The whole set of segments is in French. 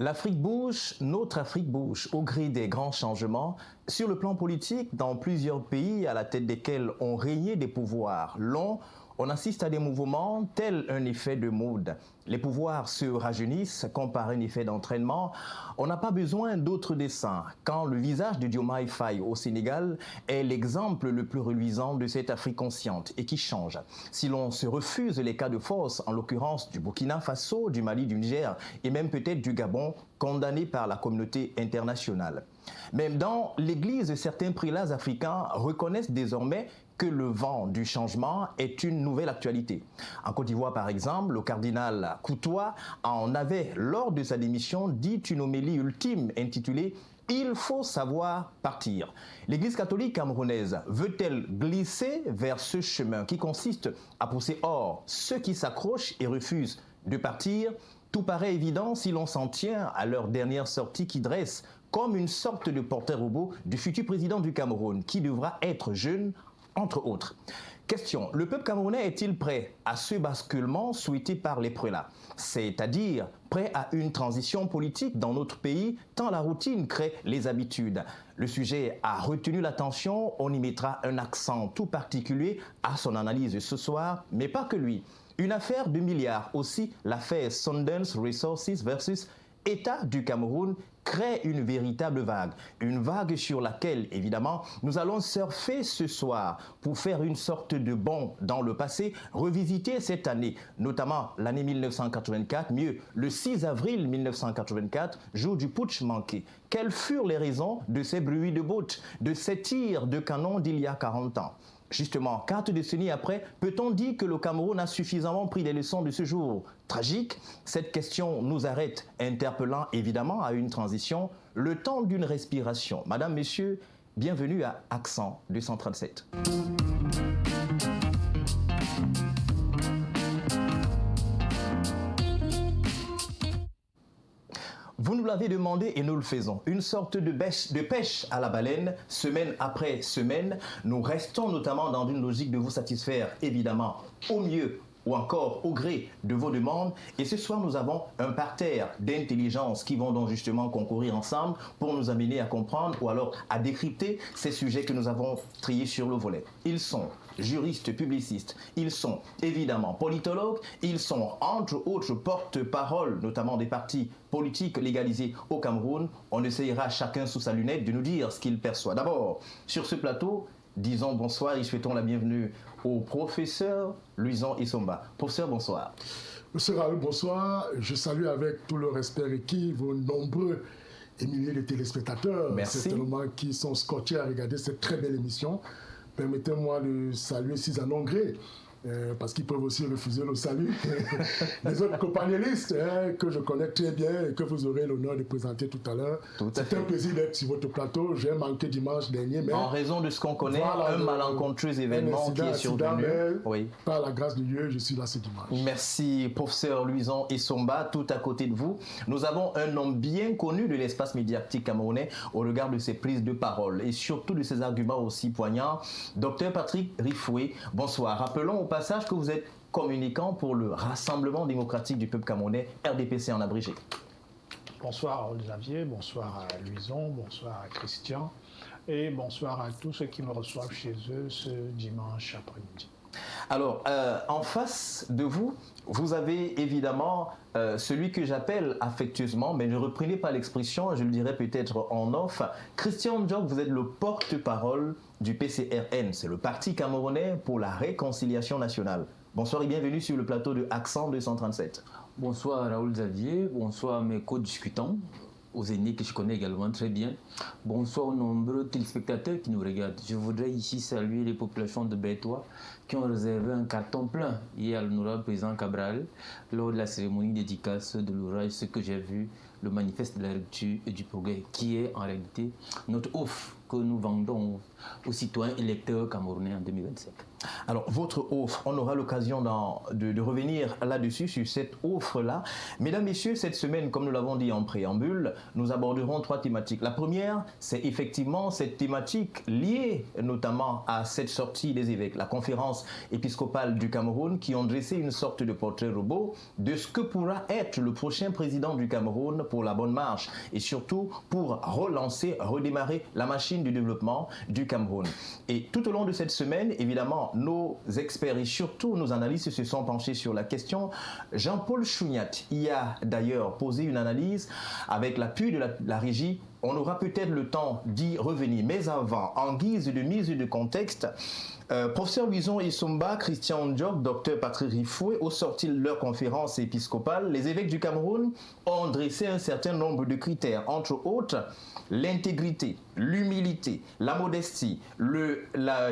L'Afrique bouge, notre Afrique bouge, au gré des grands changements. Sur le plan politique, dans plusieurs pays à la tête desquels ont régné des pouvoirs longs, on assiste à des mouvements tels un effet de mode. Les pouvoirs se rajeunissent comme par un effet d'entraînement. On n'a pas besoin d'autres dessins. Quand le visage de Diomaye Faye au Sénégal est l'exemple le plus reluisant de cette Afrique consciente et qui change. Si l'on se refuse les cas de force, en l'occurrence du Burkina Faso, du Mali, du Niger et même peut-être du Gabon, condamnés par la communauté internationale. Même dans l'Église, certains prélats africains reconnaissent désormais que le vent du changement est une nouvelle actualité. En Côte d'Ivoire, par exemple, le cardinal Koutoua en avait, lors de sa démission, dit une homélie ultime intitulée « Il faut savoir partir ». L'Église catholique camerounaise veut-elle glisser vers ce chemin qui consiste à pousser hors ceux qui s'accrochent et refusent de partir? Tout paraît évident si l'on s'en tient à leur dernière sortie qui dresse comme une sorte de portrait robot du futur président du Cameroun qui devra être jeune, entre autres. Question, le peuple camerounais est-il prêt à ce basculement souhaité par les prélats? C'est-à-dire prêt à une transition politique dans notre pays, tant la routine crée les habitudes. Le sujet a retenu l'attention, on y mettra un accent tout particulier à son analyse ce soir, mais pas que lui. Une affaire de milliards, aussi l'affaire Sundance Resources versus État du Cameroun crée une véritable vague sur laquelle, évidemment, nous allons surfer ce soir pour faire une sorte de bond dans le passé, revisiter cette année, notamment l'année 1984, mieux, le 6 avril 1984, jour du putsch manqué. Quelles furent les raisons de ces bruits de bottes, de ces tirs de canon d'il y a 40 ans? Justement, 4 décennies après, peut-on dire que le Cameroun a suffisamment pris les leçons de ce jour tragique? Cette question nous arrête, interpellant évidemment à une transition, le temps d'une respiration. Madame, Messieurs, bienvenue à Accent 237. Vous nous l'avez demandé et nous le faisons. Une sorte de pêche à la baleine, semaine après semaine. Nous restons notamment dans une logique de vous satisfaire, évidemment, au mieux ou encore au gré de vos demandes. Et ce soir, nous avons un parterre d'intelligence qui vont donc justement concourir ensemble pour nous amener à comprendre ou alors à décrypter ces sujets que nous avons triés sur le volet. Ils sont juristes, publicistes, ils sont évidemment politologues, ils sont entre autres porte-parole, notamment des partis politiques légalisés au Cameroun. On essayera chacun sous sa lunette de nous dire ce qu'il perçoit. D'abord, sur ce plateau, disons bonsoir et souhaitons la bienvenue au professeur Louison Isomba. Professeur, bonsoir. Monsieur Raoul, bonsoir. Je salue avec tout le respect requis vos nombreux et milliers de téléspectateurs, certainement qui sont scotchés à regarder cette très belle émission. Permettez-moi de saluer César Nongré, parce qu'ils peuvent aussi refuser le salut. Les autres compagnonnistes que je connais très bien et que vous aurez l'honneur de présenter tout à l'heure. C'est un plaisir d'être sur votre plateau. J'ai manqué dimanche dernier. Mais en raison de ce qu'on connaît, voilà, un malencontreux événement qui est survenu. Oui. Par la grâce de Dieu, je suis là ce dimanche. Merci, professeur Louison Isomba. Tout à côté de vous, nous avons un homme bien connu de l'espace médiatique camerounais au regard de ses prises de parole et surtout de ses arguments aussi poignants. Docteur Patrick Rifoué, bonsoir. Rappelons au passage que vous êtes communicant pour le Rassemblement démocratique du peuple camerounais, RDPC en abrégé. Bonsoir à Xavier, bonsoir à Louison, bonsoir à Christian et bonsoir à tous ceux qui me reçoivent chez eux ce dimanche après-midi. Alors, en face de vous, vous avez évidemment celui que j'appelle affectueusement, mais ne reprenez pas l'expression, je le dirai peut-être en off. Christian Diop, vous êtes le porte-parole du PCRN, c'est le Parti camerounais pour la réconciliation nationale. Bonsoir et bienvenue sur le plateau de Accent 237. Bonsoir Raoul Xavier, bonsoir mes co-discutants, aux aînés que je connais également très bien. Bonsoir aux nombreux téléspectateurs qui nous regardent. Je voudrais ici saluer les populations de Bétois qui ont réservé un carton plein hier à l'honorable président Cabral lors de la cérémonie dédicace de l'ouvrage Ce que j'ai vu, le manifeste de la rupture et du progrès, qui est en réalité notre offre que nous vendons aux citoyens électeurs camerounais en 2025. Alors, votre offre, on aura l'occasion de revenir là-dessus, sur cette offre-là. Mesdames, Messieurs, cette semaine, comme nous l'avons dit en préambule, nous aborderons 3 thématiques. La première, c'est effectivement cette thématique liée notamment à cette sortie des évêques, la conférence épiscopale du Cameroun, qui ont dressé une sorte de portrait robot de ce que pourra être le prochain président du Cameroun pour la bonne marche et surtout pour relancer, redémarrer la machine du développement du Cameroun. Et tout au long de cette semaine, évidemment, nos experts et surtout nos analystes se sont penchés sur la question. Jean-Paul Chouniat y a d'ailleurs posé une analyse avec l'appui de la régie. On aura peut-être le temps d'y revenir. Mais avant, en guise de mise de contexte, professeur Louison Issoumba, Christian Ndiok, docteur Patrick Rifoué, au sortir de leur conférence épiscopale, les évêques du Cameroun ont dressé un certain nombre de critères, entre autres l'intégrité, l'humilité, la modestie, la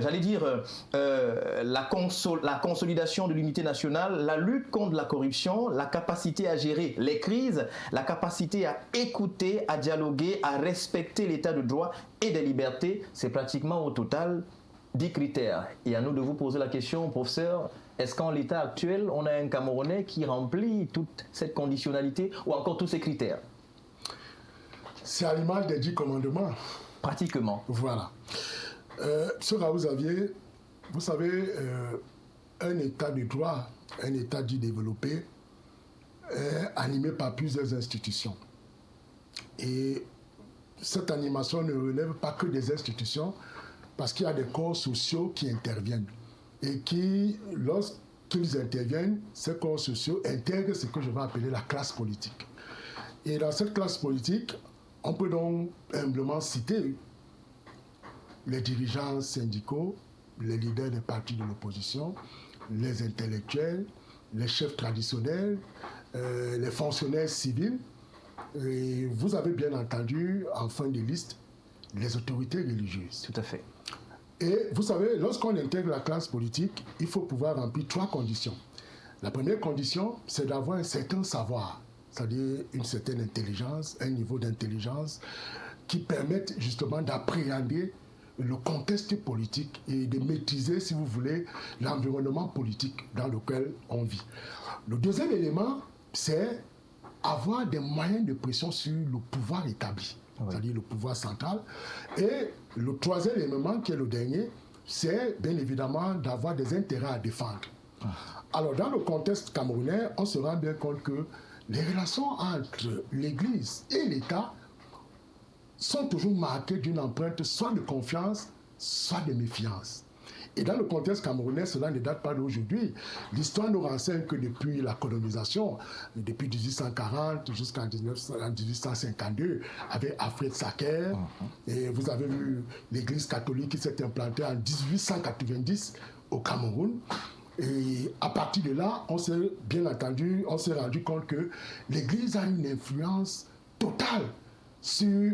consolidation de l'unité nationale, la lutte contre la corruption, la capacité à gérer les crises, la capacité à écouter, à dialoguer, à respecter l'état de droit et des libertés. C'est pratiquement au total 10 critères. Et à nous de vous poser la question, professeur, est-ce qu'en l'état actuel, on a un Camerounais qui remplit toute cette conditionnalité ou encore tous ces critères? C'est à l'image des 10 commandements. Pratiquement. Voilà. Monsieur Raoult-Xavier, vous savez, un état de droit, un état dit développé, est animé par plusieurs institutions. Et cette animation ne relève pas que des institutions, parce qu'il y a des corps sociaux qui interviennent. Et qui, lorsqu'ils interviennent, ces corps sociaux intègrent ce que je vais appeler la classe politique. Et dans cette classe politique, on peut donc humblement citer les dirigeants syndicaux, les leaders des partis de l'opposition, les intellectuels, les chefs traditionnels, les fonctionnaires civils. Et vous avez bien entendu, en fin de liste, les autorités religieuses. Tout à fait. Et vous savez, lorsqu'on intègre la classe politique, il faut pouvoir remplir 3 conditions. La première condition, c'est d'avoir un certain savoir, c'est-à-dire une certaine intelligence, un niveau d'intelligence qui permette justement d'appréhender le contexte politique et de maîtriser, si vous voulez, l'environnement politique dans lequel on vit. Le deuxième élément, c'est avoir des moyens de pression sur le pouvoir établi, c'est-à-dire le pouvoir central. Et le troisième élément, qui est le dernier, c'est bien évidemment d'avoir des intérêts à défendre. Alors, dans le contexte camerounais, on se rend bien compte que les relations entre l'Église et l'État sont toujours marquées d'une empreinte soit de confiance, soit de méfiance. Et dans le contexte camerounais, cela ne date pas d'aujourd'hui. L'histoire nous renseigne que depuis la colonisation, depuis 1840 jusqu'en 1852, avec Alfred Sacker, et vous avez vu l'Église catholique qui s'est implantée en 1890 au Cameroun. Et à partir de là, on s'est rendu compte que l'Église a une influence totale sur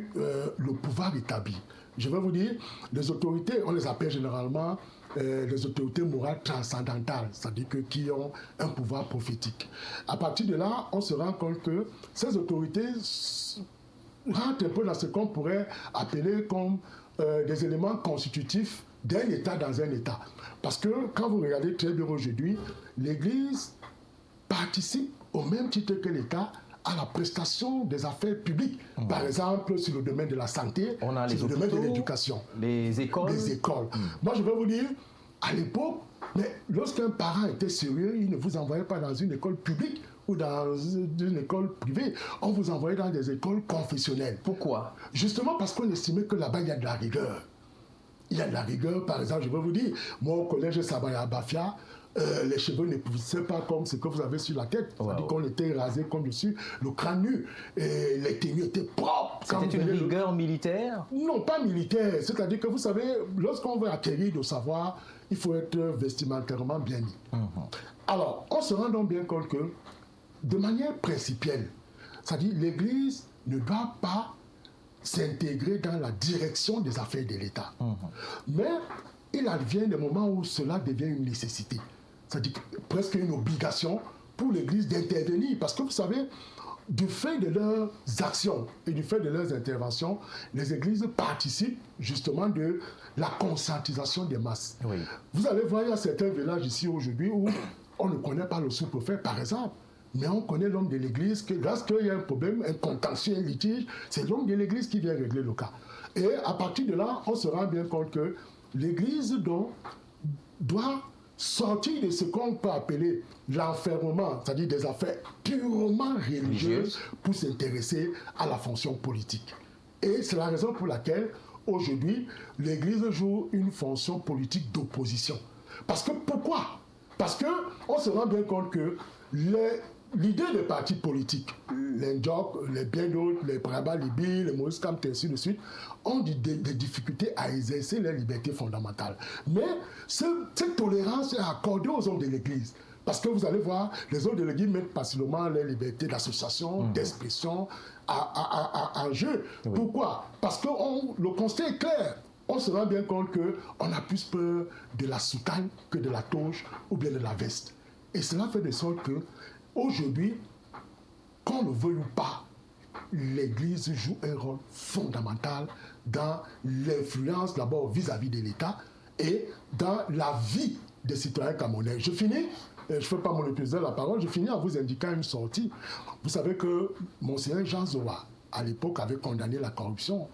le pouvoir établi. Je vais vous dire, les autorités, on les appelle généralement les autorités morales transcendantales, c'est-à-dire qui ont un pouvoir prophétique. À partir de là, on se rend compte que ces autorités rentrent un peu dans ce qu'on pourrait appeler comme des éléments constitutifs d'un État dans un État. Parce que quand vous regardez très bien aujourd'hui, l'Église participe au même titre que l'État à la prestation des affaires publiques. Par exemple, sur le domaine de la santé, sur le domaine de l'éducation. Les écoles. Moi, je vais vous dire, à l'époque, lorsqu'un parent était sérieux, il ne vous envoyait pas dans une école publique ou dans une école privée. On vous envoyait dans des écoles confessionnelles. Pourquoi? Justement parce qu'on estimait que là-bas, il y a de la rigueur. Il y a de la rigueur, par exemple, je vais vous dire, moi au collège Sabaya Bafia, les cheveux ne poussaient pas comme ce que vous avez sur la tête. C'est-à-dire qu'on était rasé comme dessus, le crâne nu, et les tenues étaient propres. C'était une rigueur militaire? Non, pas militaire. C'est-à-dire que vous savez, lorsqu'on veut acquérir le savoir, il faut être vestimentairement bien mis. Alors, on se rend donc bien compte que, de manière principielle, c'est-à-dire l'Église ne doit pas s'intégrer dans la direction des affaires de l'État. Mais il advient des moments où cela devient une nécessité. C'est-à-dire presque une obligation pour l'Église d'intervenir. Parce que vous savez, du fait de leurs actions et du fait de leurs interventions, les églises participent justement de la conscientisation des masses. Oui. Vous allez voir, il y a certains villages ici aujourd'hui où on ne connaît pas le sous-préfet, par exemple, mais on connaît l'homme de l'église, que lorsqu'il y a un problème, un contentieux, un litige, c'est l'homme de l'église qui vient régler le cas. Et à partir de là, on se rend bien compte que l'église doit sortir de ce qu'on peut appeler l'enfermement, c'est-à-dire des affaires purement religieuses pour s'intéresser à la fonction politique. Et c'est la raison pour laquelle, aujourd'hui, l'Église joue une fonction politique d'opposition. Pourquoi ? Parce qu'on se rend bien compte que l'idée des partis politiques, les Ndjok, les bien d'autres, les Braba Libi, les Maurice Kamte, ainsi de suite, ont des difficultés à exercer leurs libertés fondamentales. Mais cette tolérance est accordée aux hommes de l'Église. Parce que vous allez voir, les hommes de l'Église mettent facilement les libertés d'association, d'expression en jeu. Oui. Pourquoi ? Parce que le constat est clair. On se rend bien compte qu'on a plus peur de la soutane que de la toge ou bien de la veste. Et cela fait de sorte que aujourd'hui, qu'on le veuille ou pas, l'Église joue un rôle fondamental dans l'influence d'abord vis-à-vis de l'État et dans la vie des citoyens camerounais. Je finis, je ne fais pas monopoliser la parole, je finis en vous indiquant une sortie. Vous savez que Monseigneur Jean Zoa, à l'époque, avait condamné la corruption.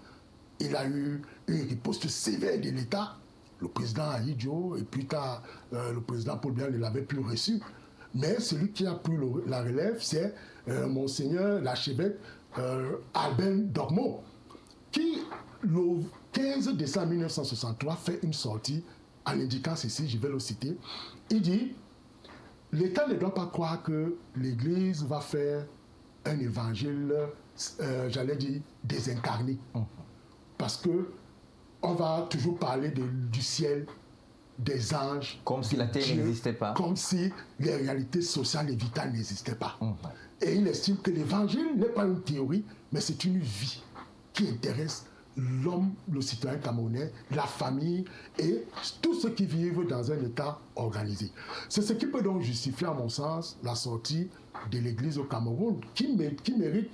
Il a eu une riposte sévère de l'État. Le président Ahidjo et plus tard le président Paul Biya ne l'avait plus reçu. Mais celui qui a pris la relève, c'est Monseigneur l'archevêque Albert Dormo, qui, le 15 décembre 1963, fait une sortie en indiquant ceci, je vais le citer. Il dit « L'État ne doit pas croire que l'Église va faire un évangile, j'allais dire, désincarné. Parce que on va toujours parler du ciel, des anges. Comme si la terre n'existait pas. Comme si les réalités sociales et vitales n'existaient pas. Et il estime que l'évangile n'est pas une théorie, mais c'est une vie qui intéresse l'homme, le citoyen camerounais, la famille et tous ceux qui vivent dans un État organisé. C'est ce qui peut donc justifier, à mon sens, la sortie de l'Église au Cameroun, qui mérite,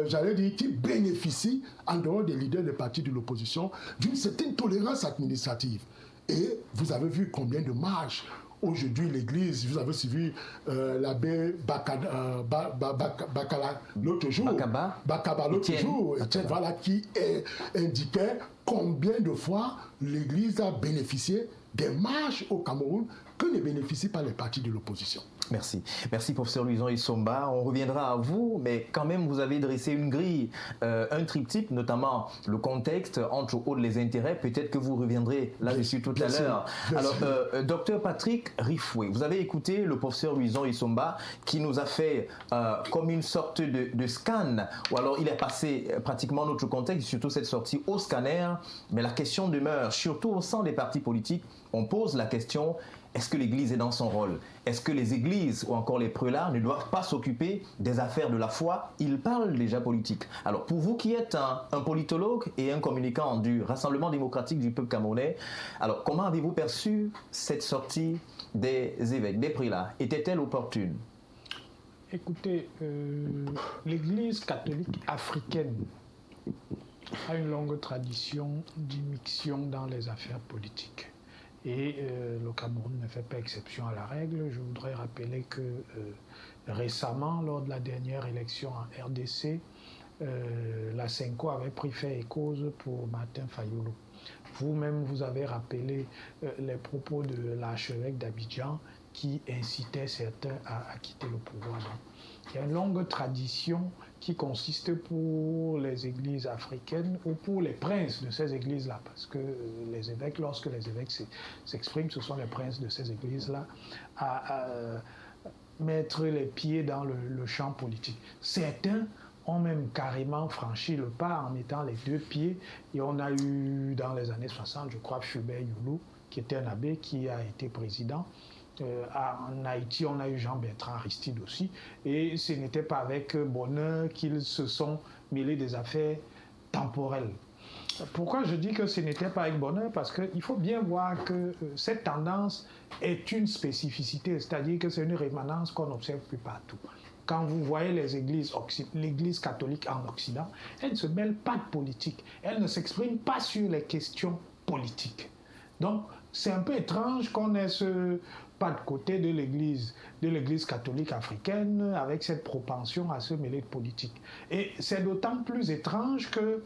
j'allais dire, qui bénéficie, en dehors des leaders des partis de l'opposition, d'une certaine tolérance administrative. Et vous avez vu combien de marches aujourd'hui l'Église, vous avez suivi l'abbé Bakala l'autre jour, Bakaba l'autre jour, voilà, qui indiquait combien de fois l'Église a bénéficié des marches au Cameroun que ne bénéficient pas les partis de l'opposition. Merci. Merci, professeur Louison Isomba. On reviendra à vous, mais quand même, vous avez dressé une grille, un triptyque, notamment le contexte, entre autres les intérêts. Peut-être que vous reviendrez là-dessus tout à l'heure. Alors, docteur Patrick Rifoué, vous avez écouté le professeur Louison Isomba qui nous a fait comme une sorte de scan, ou alors il a passé pratiquement notre contexte, surtout cette sortie au scanner, mais la question demeure, surtout au sein des partis politiques, on pose la question: est-ce que l'Église est dans son rôle? Est-ce que les églises ou encore les prélats ne doivent pas s'occuper des affaires de la foi? Ils parlent déjà politique. Alors pour vous qui êtes un politologue et un communicant du Rassemblement démocratique du peuple camerounais, alors comment avez-vous perçu cette sortie des évêques, des prélats? Était-elle opportune? Écoutez, l'Église catholique africaine a une longue tradition d'immixtion dans les affaires politiques. Et le Cameroun ne fait pas exception à la règle. Je voudrais rappeler que récemment, lors de la dernière élection en RDC, la Senko avait pris fait et cause pour Martin Fayulu. Vous-même, vous avez rappelé les propos de l'archevêque d'Abidjan qui incitait certains à quitter le pouvoir. Il y a une longue tradition qui consiste pour les églises africaines ou pour les princes de ces églises-là, parce que les évêques, lorsque les évêques s'expriment, ce sont les princes de ces églises-là, à mettre les pieds dans le champ politique. Certains ont même carrément franchi le pas en mettant les deux pieds, et on a eu dans les années 60, je crois, Fulbert Youlou, qui était un abbé, qui a été président. En Haïti, on a eu Jean-Bertrand Aristide aussi, et ce n'était pas avec bonheur qu'ils se sont mêlés des affaires temporelles. Pourquoi je dis que ce n'était pas avec bonheur? Parce qu'il faut bien voir que cette tendance est une spécificité, c'est-à-dire que c'est une rémanence qu'on observe plus partout. quand vous voyez l'Église catholique en Occident, elle ne se mêle pas de politique. Elle ne s'exprime pas sur les questions politiques. Donc, c'est un peu étrange qu'on ait ce pas de côté de l'Église catholique africaine avec cette propension à se mêler de politique. Et c'est d'autant plus étrange que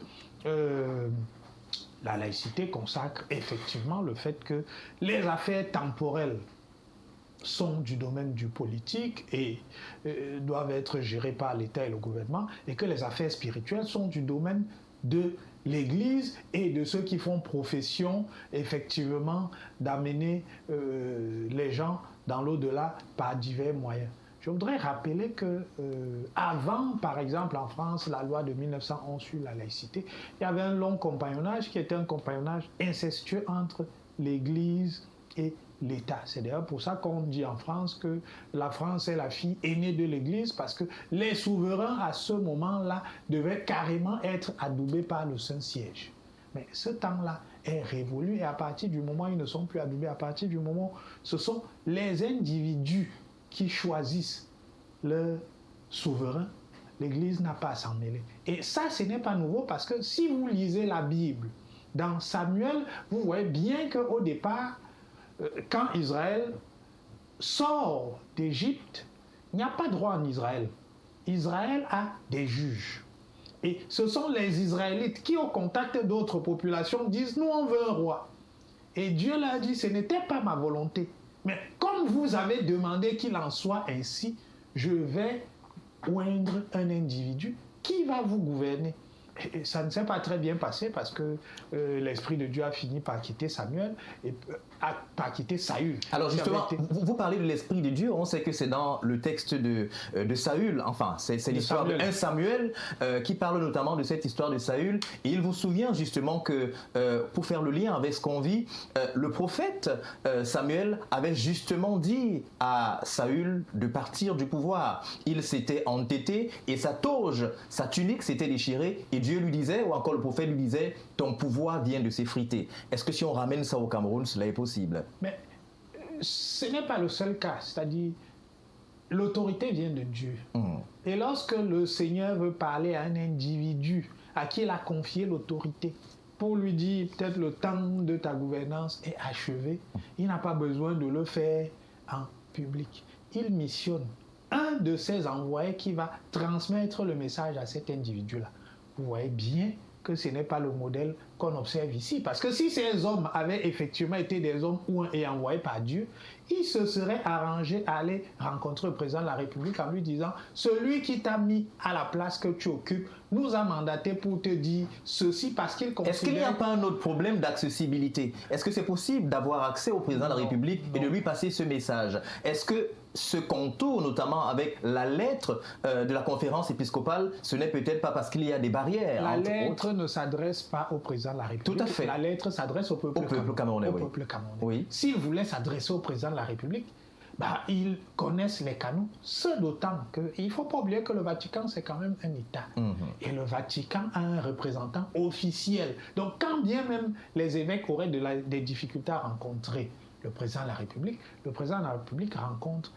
la laïcité consacre effectivement le fait que les affaires temporelles sont du domaine du politique et doivent être gérées par l'État et le gouvernement, et que les affaires spirituelles sont du domaine de l'Église et de ceux qui font profession effectivement d'amener les gens dans l'au-delà par divers moyens. Je voudrais rappeler que avant, par exemple, en France, la loi de 1911 sur la laïcité, il y avait un long compagnonnage qui était un compagnonnage incestueux entre l'Église et l'État. C'est d'ailleurs pour ça qu'on dit en France que la France est la fille aînée de l'Église, parce que les souverains à ce moment-là devaient carrément être adoubés par le Saint-Siège. Mais ce temps-là est révolu, et à partir du moment où ils ne sont plus adoubés, à partir du moment où ce sont les individus qui choisissent le souverain, l'Église n'a pas à s'en mêler. Et ça, ce n'est pas nouveau, parce que si vous lisez la Bible, dans Samuel, vous voyez bien qu'au départ, quand Israël sort d'Égypte, il n'y a pas de roi en Israël. Israël a des juges. Et ce sont les Israélites qui, au contact d'autres populations, disent « Nous, on veut un roi ». Et Dieu leur dit « Ce n'était pas ma volonté. Mais comme vous avez demandé qu'il en soit ainsi, je vais oindre un individu qui va vous gouverner ». Et ça ne s'est pas très bien passé, parce que l'Esprit de Dieu a fini par quitter Samuel et par quitter Saül. Alors justement, vous parlez de l'Esprit de Dieu, on sait que c'est dans le texte de Saül, enfin c'est l'histoire de 1 Samuel qui parle notamment de cette histoire de Saül, et il vous souvient justement que, pour faire le lien avec ce qu'on vit, le prophète Samuel avait justement dit à Saül de partir du pouvoir. Il s'était entêté et sa toge, sa tunique s'était déchirée, et Dieu lui disait, ou encore le prophète lui disait, ton pouvoir vient de s'effriter. Est-ce que si on ramène ça au Cameroun, cela est possible? Mais ce n'est pas le seul cas, c'est-à-dire l'autorité vient de Dieu. Et lorsque le Seigneur veut parler à un individu à qui il a confié l'autorité, pour lui dire peut-être le temps de ta gouvernance est achevé, il n'a pas besoin de le faire en public. Il missionne un de ses envoyés qui va transmettre le message à cet individu-là. Vous voyez bien que ce n'est pas le modèle qu'on observe ici. Parce que si ces hommes avaient effectivement été des hommes et envoyés par Dieu, ils se seraient arrangés à aller rencontrer le président de la République en lui disant « Celui qui t'a mis à la place que tu occupes nous a mandaté pour te dire ceci parce qu'il considère... » Est-ce qu'il n'y a pas un autre problème d'accessibilité? Est-ce que c'est possible d'avoir accès au président de la République et de lui passer ce message? Est-ce que ce contour, notamment avec la lettre de la conférence épiscopale, ce n'est peut-être pas parce qu'il y a des barrières? La lettre ne s'adresse pas au président de la République. Tout à fait. La lettre s'adresse au peuple camerounais. Oui. S'il voulait s'adresser au président de la République, ils connaissent les canaux, ce d'autant qu'il ne faut pas oublier que le Vatican, c'est quand même un État. Et le Vatican a un représentant officiel. Donc, quand bien même les évêques auraient des difficultés à rencontrer le président de la République rencontre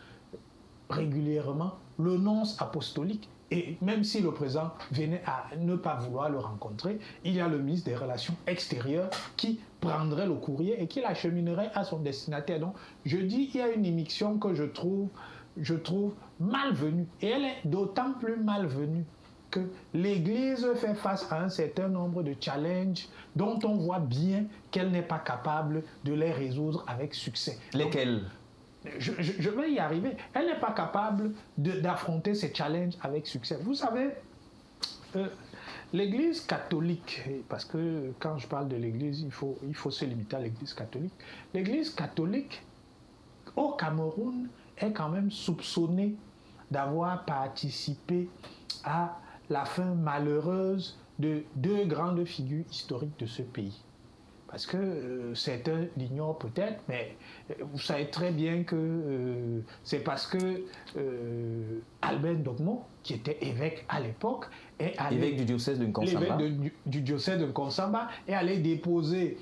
régulièrement le nonce apostolique. Et même si le président venait à ne pas vouloir le rencontrer, il y a le ministre des Relations extérieures qui prendrait le courrier et qui l'acheminerait à son destinataire. Donc, je dis, il y a une immixtion que je trouve malvenue. Et elle est d'autant plus malvenue que l'Église fait face à un certain nombre de challenges dont on voit bien qu'elle n'est pas capable de les résoudre avec succès. Lesquels ? Je vais y arriver. Elle n'est pas capable d'affronter ces challenges avec succès. Vous savez, l'Église catholique, parce que quand je parle de l'Église, il faut se limiter à l'Église catholique. L'Église catholique au Cameroun est quand même soupçonnée d'avoir participé à la fin malheureuse de deux grandes figures historiques de ce pays. Parce que certains l'ignorent peut-être, mais vous savez très bien que c'est parce que Albert Ndogmo, qui était évêque à l'époque, évêque du diocèse de Nkonsamba, du diocèse de Nkonsamba, est allé déposer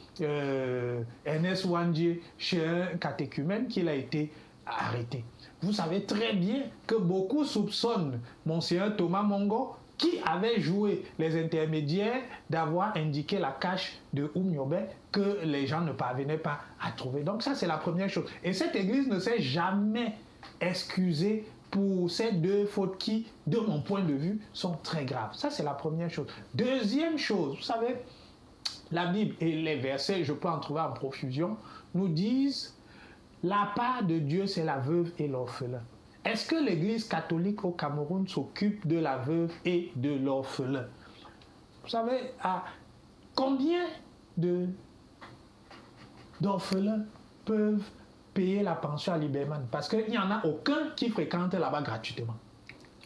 Ernest Ouandjé chez un catéchumène qu'il a été arrêté. Vous savez très bien que beaucoup soupçonnent Monseigneur Thomas Mongo, qui avait joué les intermédiaires, d'avoir indiqué la cache de Oumniobé que les gens ne parvenaient pas à trouver. Donc ça, c'est la première chose. Et cette église ne s'est jamais excusée pour ces deux fautes qui, de mon point de vue, sont très graves. Ça, c'est la première chose. Deuxième chose, vous savez, la Bible et les versets, je peux en trouver en profusion, nous disent la part de Dieu, c'est la veuve et l'orphelin. Est-ce que l'Église catholique au Cameroun s'occupe de la veuve et de l'orphelin? Vous savez, à combien d'orphelins peuvent payer la pension à Liberman? Parce qu'il n'y en a aucun qui fréquente là-bas gratuitement.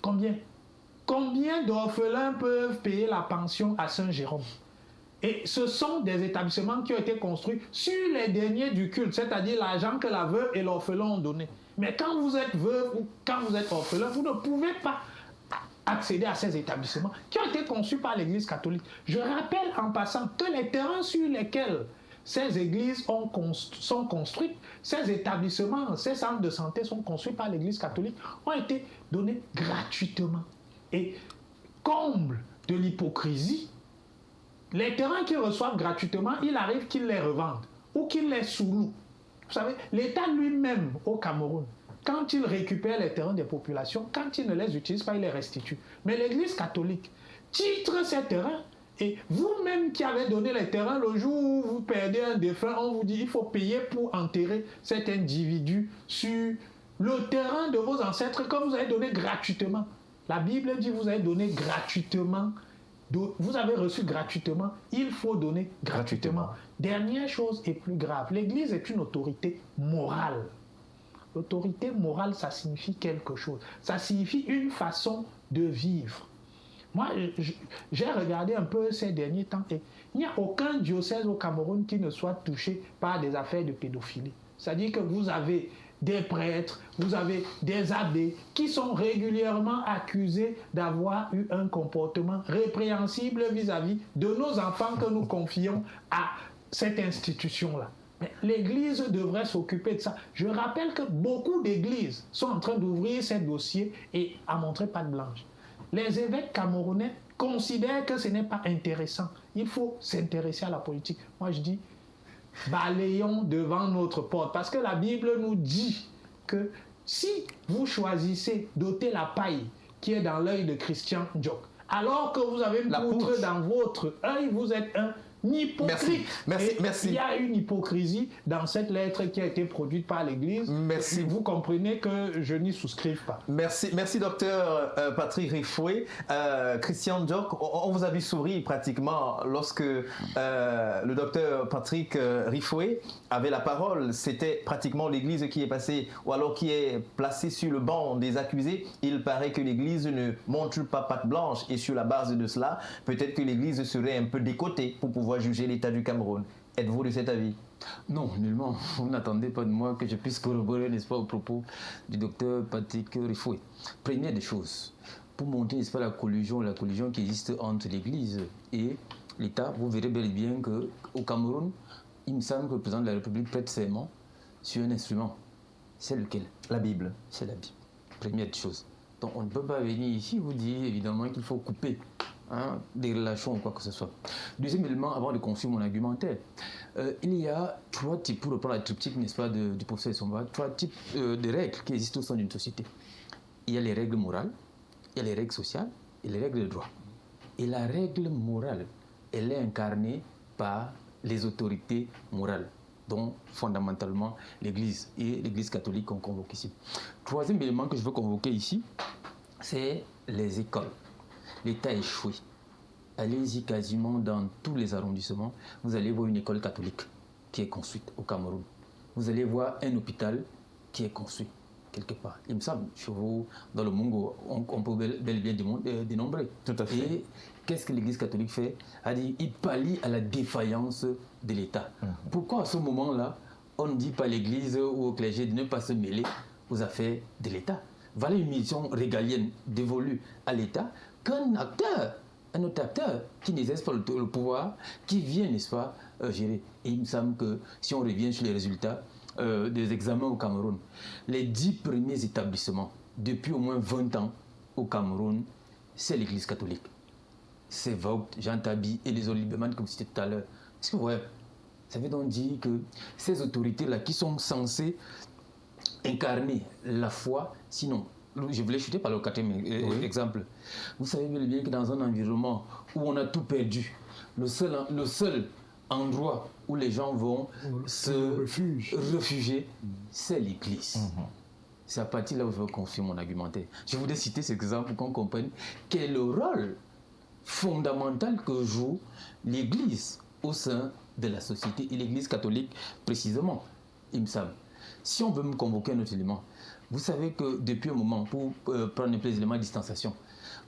Combien d'orphelins peuvent payer la pension à Saint-Jérôme? Et ce sont des établissements qui ont été construits sur les derniers du culte, c'est-à-dire l'argent que la veuve et l'orphelin ont donné. Mais quand vous êtes veuve ou quand vous êtes orphelin, vous ne pouvez pas accéder à ces établissements qui ont été conçus par l'Église catholique. Je rappelle en passant que les terrains sur lesquels ces églises sont construites, ces établissements, ces centres de santé sont construits par l'Église catholique, ont été donnés gratuitement. Et comble de l'hypocrisie, les terrains qu'ils reçoivent gratuitement, il arrive qu'ils les revendent ou qu'ils les sous-louent. Vous savez, l'État lui-même au Cameroun, quand il récupère les terrains des populations, quand il ne les utilise pas, il les restitue. Mais l'Église catholique titre ces terrains et vous-même qui avez donné les terrains, le jour où vous perdez un défunt, on vous dit qu'il faut payer pour enterrer cet individu sur le terrain de vos ancêtres que vous avez donné gratuitement. La Bible dit que vous avez donné gratuitement. Vous avez reçu gratuitement, il faut donner gratuitement. Dernière chose et plus grave, l'Église est une autorité morale. L'autorité morale, ça signifie quelque chose. Ça signifie une façon de vivre. Moi, j'ai regardé un peu ces derniers temps et il n'y a aucun diocèse au Cameroun qui ne soit touché par des affaires de pédophilie. C'est-à-dire que vous avez des prêtres, vous avez des abbés qui sont régulièrement accusés d'avoir eu un comportement répréhensible vis-à-vis de nos enfants que nous confions à cette institution-là. Mais l'Église devrait s'occuper de ça. Je rappelle que beaucoup d'églises sont en train d'ouvrir ces dossiers et à montrer patte blanche. Les évêques camerounais considèrent que ce n'est pas intéressant. Il faut s'intéresser à la politique. Moi, je dis, balayons devant notre porte. Parce que la Bible nous dit que si vous choisissez d'ôter la paille qui est dans l'œil de Christian Diop, alors que vous avez une poutre dans votre œil, vous êtes un hypocrite. Merci. Il y a une hypocrisie dans cette lettre qui a été produite par l'Église. Merci. Vous comprenez que je n'y souscrive pas. Merci docteur Patrick Rifoué. Christian Diop, on vous a vu sourire pratiquement lorsque le docteur Patrick Rifoué avait la parole. C'était pratiquement l'Église qui est passée, ou alors qui est placée sur le banc des accusés. Il paraît que l'Église ne montre pas patte blanche et sur la base de cela, peut-être que l'Église serait un peu décotée pour pouvoir juger l'état du Cameroun. Êtes-vous de cet avis? Non, nullement. Vous n'attendez pas de moi que je puisse corroborer, n'est-ce pas, au propos du docteur Patrick Rifoué. Première des choses, pour montrer, n'est-ce pas, la collusion qui existe entre l'Église et l'État, vous verrez bel et bien qu'au Cameroun, il me semble que le président de la République prête serment sur un instrument. C'est lequel? La Bible. C'est la Bible. Première des choses. Donc on ne peut pas venir ici vous dire évidemment qu'il faut couper des relations ou quoi que ce soit. Deuxième élément, avant de construire mon argumentaire, il y a trois types, pour reprendre la triptyque, n'est-ce pas, du professeur Somba, trois types de règles qui existent au sein d'une société. Il y a les règles morales, il y a les règles sociales et les règles de droit. Et la règle morale, elle est incarnée par les autorités morales, dont fondamentalement l'Église et l'Église catholique qu'on convoque ici. Troisième élément que je veux convoquer ici, c'est les écoles. L'État a échoué. Allez-y quasiment dans tous les arrondissements, vous allez voir une école catholique qui est construite au Cameroun. Vous allez voir un hôpital qui est construit quelque part. Il me semble, chez vous, dans le Mongo, on peut bel et bien dénombrer. Tout à fait. Et qu'est-ce que l'Église catholique fait? Il pallie à la défaillance de l'État. Pourquoi à ce moment-là, on ne dit pas à l'Église ou au clergé de ne pas se mêler aux affaires de l'État? Voilà une mission régalienne dévolue à l'État qu'un acteur, un autre acteur qui n'exerce pas le pouvoir, qui vient, n'est-ce pas, gérer. Et il me semble que si on revient sur les résultats, des examens au Cameroun, les 10 premiers établissements, depuis au moins 20 ans au Cameroun, c'est l'Église catholique. C'est Vogt, Jean Tabi et les Oliberman, comme c'était tout à l'heure. Est-ce que vous voyez, ça veut donc dire que ces autorités-là qui sont censées incarner la foi, sinon, je voulais chuter par le quatrième exemple. Vous savez bien que dans un environnement où on a tout perdu, le seul endroit où les gens vont se réfugier, c'est l'église. C'est à partir de là où je veux construire mon argumentaire. Je voudrais citer cet exemple pour qu'on comprenne quel est le rôle fondamental que joue l'église au sein de la société et l'église catholique précisément, il me semble. Si on veut me convoquer un autre élément, vous savez que depuis un moment, pour prendre les éléments de distanciation,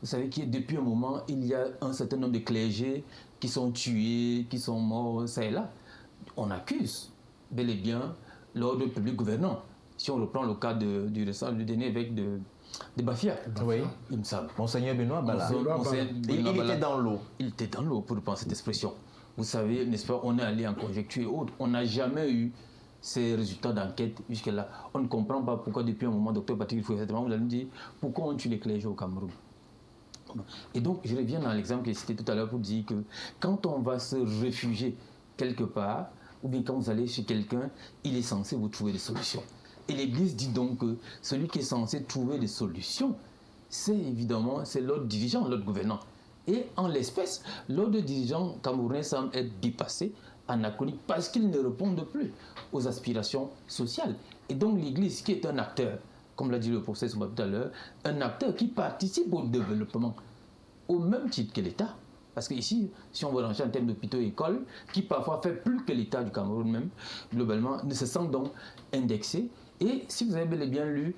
vous savez que depuis un moment, il y a un certain nombre de clergés qui sont tués, qui sont morts, ça et là. On accuse bel et bien l'ordre public gouvernant. Si on reprend le cas du dernier évêque de Bafia, oui. Il me semble. Monseigneur Benoît Bala. Il était dans l'eau. Il était dans l'eau, pour reprendre cette expression. Vous savez, n'est-ce pas, on est allé en conjecture et autres. On n'a jamais eu ces résultats d'enquête jusque-là. On ne comprend pas pourquoi depuis un moment, docteur Patrick Fouet, vous allez me dire, pourquoi on tue les clergés au Cameroun. Et donc, je reviens dans l'exemple que j'ai cité tout à l'heure pour dire que quand on va se réfugier quelque part, ou bien quand vous allez chez quelqu'un, il est censé vous trouver des solutions. Et l'Église dit donc que celui qui est censé trouver des solutions, c'est évidemment l'ordre dirigeant, l'ordre gouvernant. Et en l'espèce, l'ordre dirigeant camerounais semble être dépassé, anachronique, parce qu'il ne répond plus aux aspirations sociales. Et donc l'Église, qui est un acteur, comme l'a dit le professeur Souba tout à l'heure, un acteur qui participe au développement, au même titre que l'État. Parce qu'ici, si on veut ranger en termes d'hôpitaux et écoles, qui parfois fait plus que l'État du Cameroun même, globalement, ne se sent donc indexés. Et si vous avez bel et bien lu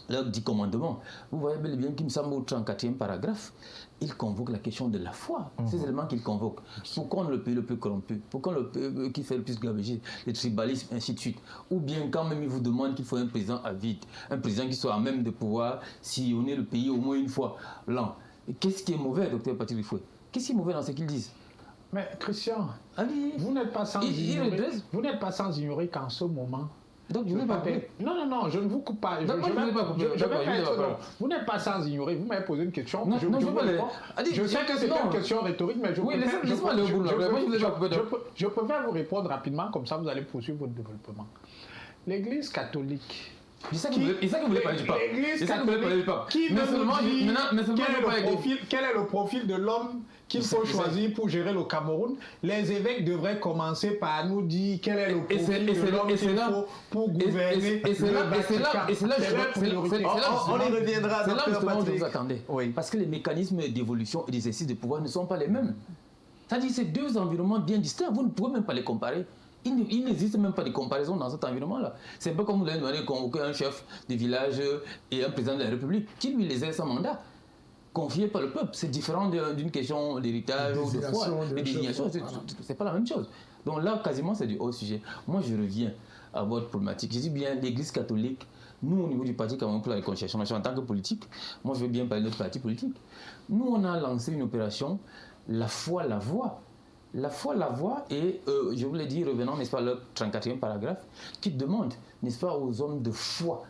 leur dit commandement, vous voyez bel et bien qu'il me semble au 34e paragraphe, il convoque la question de la foi, ces éléments qu'il convoque. Pourquoi le pays le plus corrompu? Pourquoi le pays qui fait le plus gabegie, le tribalisme, ainsi de suite? Ou bien quand même il vous demande qu'il faut un président avide, un président qui soit à même de pouvoir sillonner le pays au moins une fois l'an. Qu'est-ce qui est mauvais, docteur Patrick Fouet? Qu'est-ce qui est mauvais dans ce qu'ils disent? Mais Christian, allez, vous n'êtes pas sans ignorer qu'en ce moment... Donc, je non, je ne vous coupe pas. Vous n'êtes pas sans ignorer. Vous m'avez posé une question. Je sais que c'est une question rhétorique, mais je préfère vous répondre rapidement, comme ça vous allez poursuivre votre développement. L'Église catholique. C'est ça que vous voulez parler du pape. L'Église catholique qui veut nous dire quel est le profil de l'homme qu'il faut choisir pour gérer le Cameroun. Les évêques devraient commencer par nous dire quel est le profil de l'homme qu'il faut pour gouverner le Vatican. On y reviendra, docteur Patrick. Vous attendez. Parce que les mécanismes d'évolution et d'exercice de pouvoir ne sont pas les mêmes. C'est-à-dire c'est deux environnements bien distincts. Vous ne pouvez même pas les comparer. Il n'existe même pas de comparaison dans cet environnement-là. C'est un peu comme vous allez demander de convoquer un chef de village et un président de la République qui lui les aide sans mandat, confié par le peuple. C'est différent d'une question d'héritage ou de foi, de désignation. C'est pas la même chose. Donc là, quasiment, c'est du haut sujet. Moi, je reviens à votre problématique. Je dis bien, l'Église catholique, nous, au niveau du parti Cameroun pour la réconciliation, en tant que politique, moi, je veux bien parler de notre parti politique. Nous, on a lancé une opération, la foi, la voix. La foi, la voix, et je vous l'ai dit, revenant, n'est-ce pas, le 34e paragraphe, qui demande, n'est-ce pas, aux hommes de foi.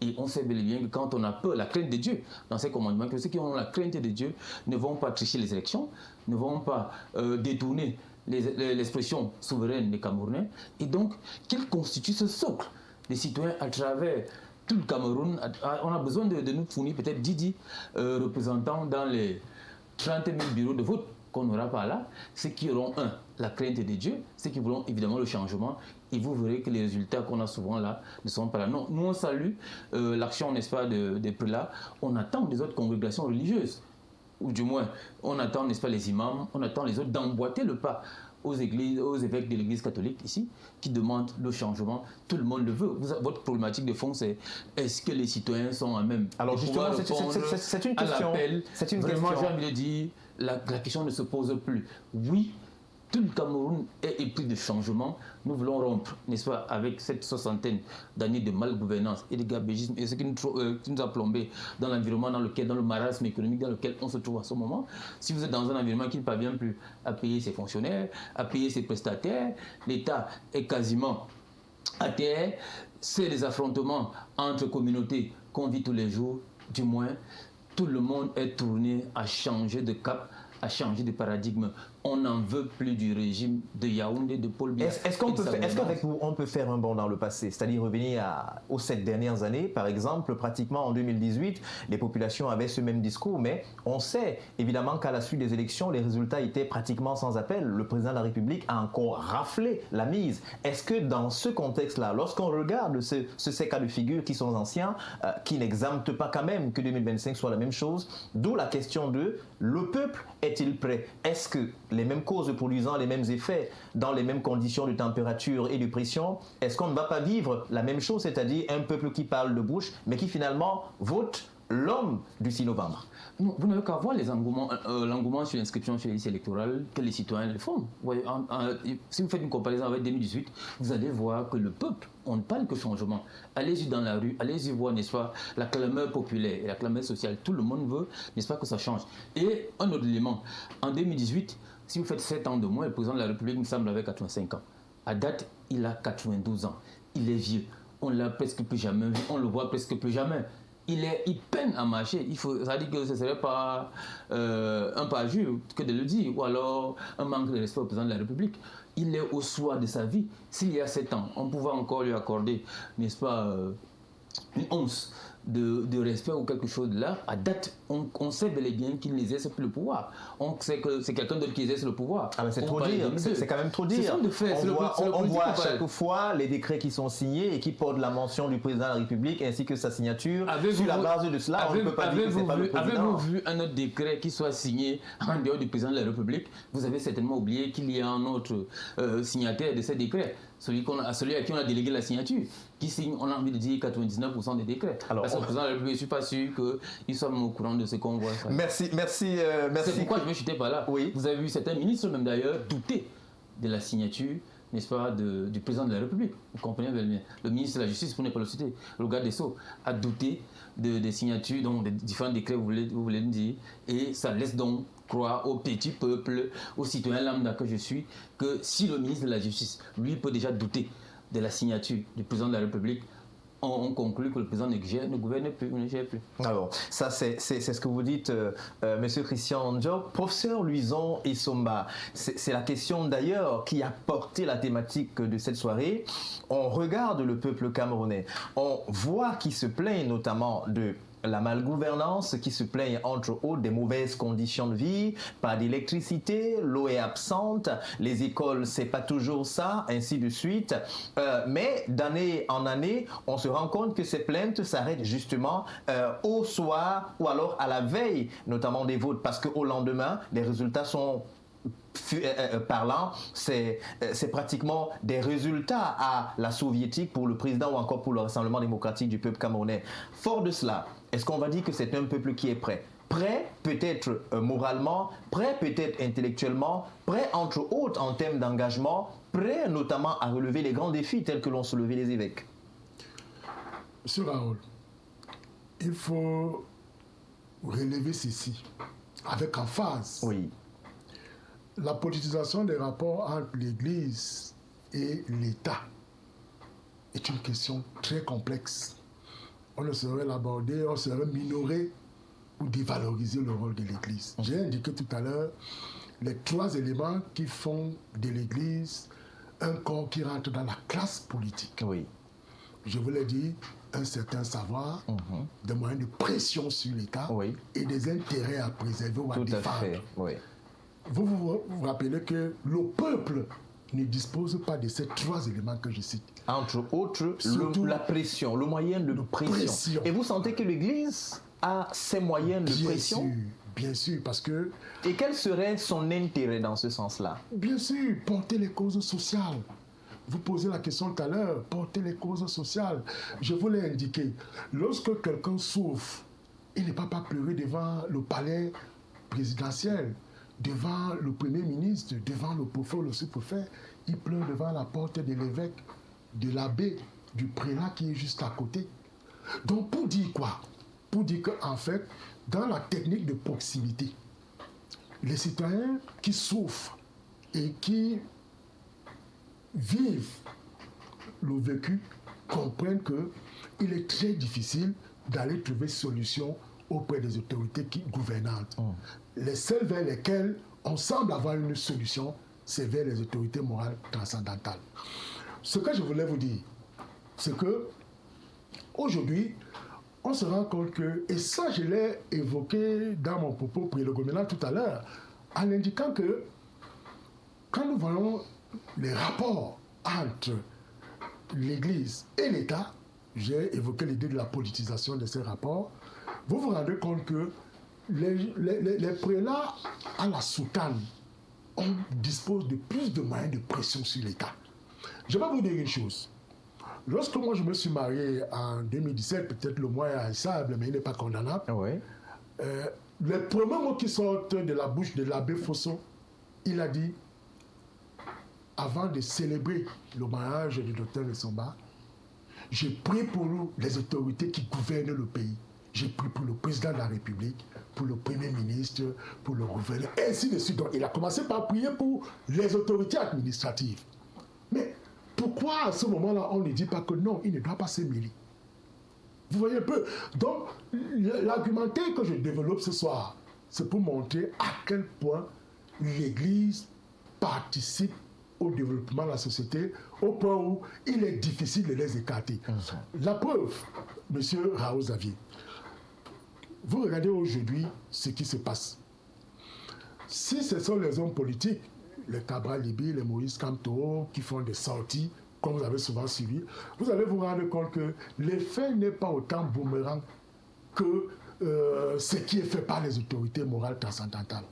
Et on sait bel et bien que quand on a peur, la crainte de Dieu, dans ces commandements, que ceux qui ont la crainte de Dieu ne vont pas tricher les élections, ne vont pas détourner l'expression souveraine des Camerounais, et donc qu'ils constituent ce socle des citoyens à travers tout le Cameroun. On a besoin de nous fournir peut-être 10 représentants dans les 30 000 bureaux de vote qu'on aura par là, ceux qui auront, la crainte de Dieu, ceux qui voudront évidemment le changement, et vous verrez que les résultats qu'on a souvent là ne sont pas là. Non, nous on salue l'action, n'est-ce pas, des prélats. On attend des autres congrégations religieuses, ou du moins, on attend, n'est-ce pas, les imams, on attend les autres d'emboîter le pas aux églises, aux évêques de l'église catholique ici, qui demandent le changement. Tout le monde le veut. Votre problématique de fond, c'est est-ce que les citoyens sont à même? Alors justement, c'est une question. C'est une question. Vraiment, j'ai envie de dire, la question ne se pose plus. Oui, tout le Cameroun est épris de changement. Nous voulons rompre, n'est-ce pas, avec cette soixantaine d'années de malgouvernance et de gabégisme et ce qui nous a plombé dans l'environnement dans le marasme économique dans lequel on se trouve à ce moment. Si vous êtes dans un environnement qui ne parvient plus à payer ses fonctionnaires, à payer ses prestataires, l'État est quasiment à terre, c'est les affrontements entre communautés qu'on vit tous les jours, du moins, tout le monde est tourné à changer de cap, à changer de paradigme. On n'en veut plus du régime de Yaoundé, de Paul Biya. Est-ce qu'avec vous, on peut faire un bond dans le passé, c'est-à-dire revenir aux 7 dernières années, par exemple, pratiquement en 2018, les populations avaient ce même discours, mais on sait évidemment qu'à la suite des élections, les résultats étaient pratiquement sans appel. Le président de la République a encore raflé la mise. Est-ce que dans ce contexte-là, lorsqu'on regarde ces cas de figure qui sont anciens, qui n'exemptent pas quand même que 2025 soit la même chose, d'où la question de le peuple est-il prêt? Est-ce que les mêmes causes produisant les mêmes effets dans les mêmes conditions de température et de pression, est-ce qu'on ne va pas vivre la même chose, c'est-à-dire un peuple qui parle de bouche, mais qui finalement vote l'homme du 6 novembre? Vous n'avez qu'à voir l'engouement sur l'inscription sur les listes électorales que les citoyens le font. Si vous faites une comparaison avec 2018, vous allez voir que le peuple, on ne parle que changement. Allez-y dans la rue, allez-y voir, n'est-ce pas, la clameur populaire et la clameur sociale. Tout le monde veut, n'est-ce pas, que ça change. Et un autre élément, en 2018, si vous faites 7 ans de moins, le président de la République me semble avait 85 ans. À date, il a 92 ans. Il est vieux. On ne l'a presque plus jamais vu. On ne le voit presque plus jamais. Il peine à marcher. Ça dit que ce ne serait pas un parjure que de le dire, ou alors un manque de respect au président de la République. Il est au soir de sa vie. S'il y a 7 ans, on pouvait encore lui accorder, n'est-ce pas, une once de respect ou quelque chose de là. À date, on sait bel et bien qu'il n'exerce plus le pouvoir. On sait que c'est quelqu'un d'autre qui exerce le pouvoir. Ah ben c'est trop dire, c'est quand même trop dire. On voit à chaque fois les décrets qui sont signés et qui portent la mention du président de la République ainsi que sa signature. Sur la base de cela, on ne peut pas dire que c'est pas le président. Avez-vous vu un autre décret qui soit signé en dehors du président de la République? Vous avez certainement oublié qu'il y a un autre signataire de ces décrets. Celui à qui on a délégué la signature, qui signe, on a envie de dire 99% des décrets. Alors, parce que le président de la République, je ne suis pas sûr qu'il soit au courant de ce qu'on voit. Ça. Merci. C'est pourquoi je ne me chutais pas là. Oui. Vous avez vu certains ministres, même d'ailleurs, douter de la signature, n'est-ce pas, du président de la République. Vous comprenez bien. Le ministre de la Justice, pour ne pas le citer, le garde des Sceaux, a douté des signatures, donc des différents décrets, vous voulez me dire, et ça laisse donc croire au petit peuple, aux citoyens lambda que je suis, que si le ministre de la Justice, lui, peut déjà douter de la signature du président de la République, on conclut que le président ne gouverne plus, ne gère plus. Alors, ça c'est ce que vous dites, Monsieur Christian Diop. Professeur Louison Essomba, c'est la question d'ailleurs qui a porté la thématique de cette soirée. On regarde le peuple camerounais, on voit qu'il se plaint notamment de la malgouvernance, qui se plaignent entre autres des mauvaises conditions de vie, pas d'électricité, l'eau est absente, les écoles c'est pas toujours ça, ainsi de suite. Mais d'année en année, on se rend compte que ces plaintes s'arrêtent justement au soir ou alors à la veille, notamment des votes, parce qu'au lendemain, les résultats sont parlant, c'est pratiquement des résultats à la soviétique pour le président ou encore pour le Rassemblement démocratique du peuple camerounais. Fort de cela, est-ce qu'on va dire que c'est un peuple qui est prêt? Prêt peut-être moralement, prêt peut-être intellectuellement, prêt entre autres en termes d'engagement, prêt notamment à relever les grands défis tels que l'ont soulevé les évêques? Monsieur Raoul, il faut relever ceci avec emphase. Oui. La politisation des rapports entre l'Église et l'État est une question très complexe. On ne saurait l'aborder, on saurait minorer ou dévaloriser le rôle de l'Église. J'ai indiqué tout à l'heure les 3 éléments qui font de l'Église un corps qui rentre dans la classe politique. Oui. Je vous l'ai dit, un certain savoir, des moyens de pression sur l'État et des intérêts à préserver ou à défendre. Tout à fait, oui. Vous rappelez que le peuple ne dispose pas de ces 3 éléments que je cite. Entre autres, la pression, le moyen de pression. Et vous sentez que l'Église a ces moyens de pression? Bien sûr, parce que... Et quel serait son intérêt dans ce sens-là? Bien sûr, porter les causes sociales. Vous posez la question tout à l'heure, porter les causes sociales. Je vous l'ai indiqué, lorsque quelqu'un souffre, il n'est pas pleurer devant le palais présidentiel. devant le Premier ministre, devant le préfet, le sous-préfet, il pleure devant la porte de l'évêque, de l'abbé, du prélat qui est juste à côté. Donc pour dire quoi? Pour dire qu'en fait, dans la technique de proximité, les citoyens qui souffrent et qui vivent le vécu comprennent qu'il est très difficile d'aller trouver solution auprès des autorités gouvernantes. Les seules vers lesquelles on semble avoir une solution, c'est vers les autorités morales transcendantales. Ce que je voulais vous dire, c'est que aujourd'hui, on se rend compte que, et ça je l'ai évoqué dans mon propos préliminaire tout à l'heure, en indiquant que quand nous voyons les rapports entre l'Église et l'État, j'ai évoqué l'idée de la politisation de ces rapports, vous vous rendez compte que les prélats à la soutane disposent de plus de moyens de pression sur l'État. Je vais vous dire une chose. Lorsque moi je me suis marié en 2017, peut-être le mois est haïssable, mais il n'est pas condamnable, les premiers mots qui sortent de la bouche de l'abbé Fosso, il a dit, avant de célébrer le mariage du docteur Essomba, j'ai prié pour nous, les autorités qui gouvernent le pays. J'ai prié pour le président de la République, pour le Premier ministre, pour le gouverneur, et ainsi de suite. Donc, il a commencé par prier pour les autorités administratives. Mais pourquoi à ce moment-là, on ne dit pas que non, il ne doit pas se mêler? Vous voyez un peu? Donc, l'argumentaire que je développe ce soir, c'est pour montrer à quel point l'Église participe au développement de la société, au point où il est difficile de les écarter. La preuve, monsieur Raoul Xavier, vous regardez aujourd'hui ce qui se passe. Si ce sont les hommes politiques, les Cabral Libi, les Moïse Kamto, qui font des sorties, comme vous avez souvent suivi, vous allez vous rendre compte que l'effet n'est pas autant boomerang que ce qui est fait par les autorités morales transcendantales.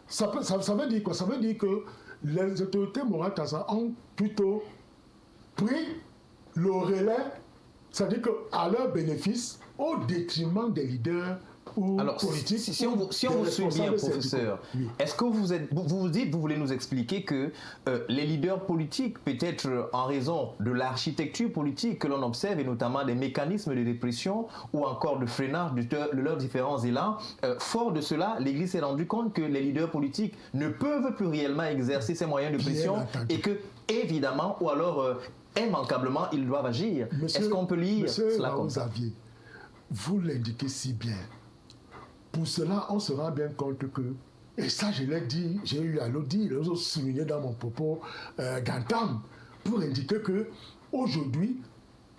Ça veut dire quoi? Ça veut dire que les autorités morales transcendantales ont plutôt pris le relais, c'est-à-dire qu'à leur bénéfice, au détriment des leaders ou politiques. Si on vous suit bien, professeur, est-ce que vous voulez nous expliquer que les leaders politiques, peut-être en raison de l'architecture politique que l'on observe, et notamment des mécanismes de répression ou encore de freinage de leurs différents élans, fort de cela, l'Église s'est rendue compte que les leaders politiques ne peuvent plus réellement exercer ces moyens de pression et que, évidemment, ou alors immanquablement, ils doivent agir. Est-ce qu'on peut lire cela comme ça? Xavier, vous l'indiquez si bien. Pour cela, on se rend bien compte que, et ça je l'ai dit, j'ai eu à le dire, je l'ai souligné dans mon propos d'entame, pour indiquer que aujourd'hui,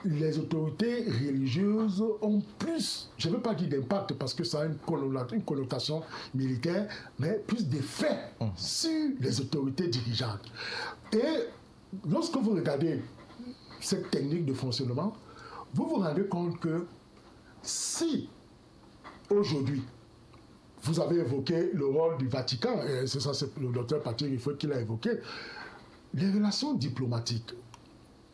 les autorités religieuses ont plus, je ne veux pas dire d'impact parce que ça a une connotation militaire, mais plus d'effet sur les autorités dirigeantes. Et lorsque vous regardez cette technique de fonctionnement, vous vous rendez compte que si aujourd'hui, vous avez évoqué le rôle du Vatican, et c'est ça, c'est le docteur Patrick Riffet qui l'a évoqué, les relations diplomatiques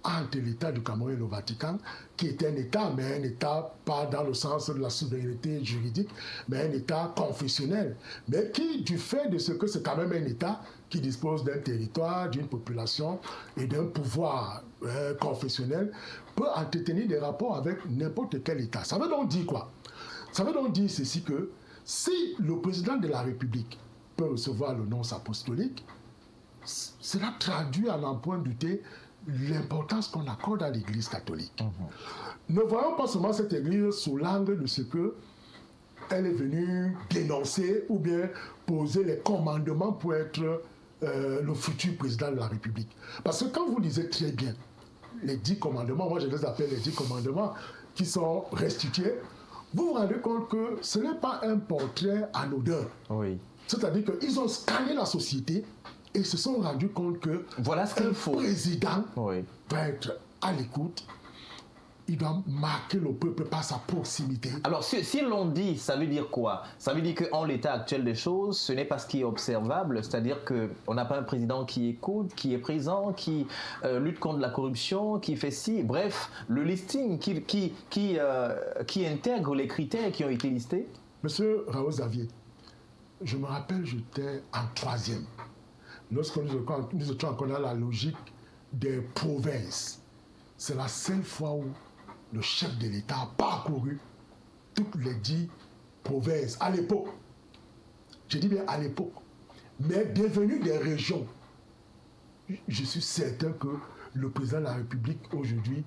entre l'État du Cameroun et le Vatican, qui est un État, mais un État pas dans le sens de la souveraineté juridique, mais un État confessionnel, mais qui, du fait de ce que c'est quand même un État qui dispose d'un territoire, d'une population et d'un pouvoir confessionnel, peut entretenir des rapports avec n'importe quel État. Ça veut donc dire quoi? Ça veut donc dire ceci que si le président de la République peut recevoir le nonce apostolique, cela traduit à n'en point douter l'importance qu'on accorde à l'Église catholique. Ne voyons pas seulement cette Église sous l'angle de ce qu'elle est venue dénoncer ou bien poser les commandements pour être le futur président de la République. Parce que quand vous lisez très bien les 10 commandements, moi je les appelle les 10 commandements qui sont restitués, vous vous rendez compte que ce n'est pas un portrait anodin. Oui. C'est-à-dire qu'ils ont scanné la société et se sont rendus compte que voilà ce qu'il faut. Président va être à l'écoute. Il doit marquer le peuple par sa proximité. Alors, si l'on dit, ça veut dire quoi? Ça veut dire qu'en l'état actuel des choses, ce n'est pas ce qui est observable, c'est-à-dire qu'on n'a pas un président qui écoute, qui est présent, qui lutte contre la corruption, qui fait ci, bref, le listing qui intègre les critères qui ont été listés. Monsieur Raoul Xavier, je me rappelle, j'étais en 3e. Lorsque nous étions encore dans la logique des provinces, c'est la seule fois où le chef de l'État a parcouru toutes les 10 provinces à l'époque. Je dis bien à l'époque. Mais devenues des régions. Je suis certain que le président de la République aujourd'hui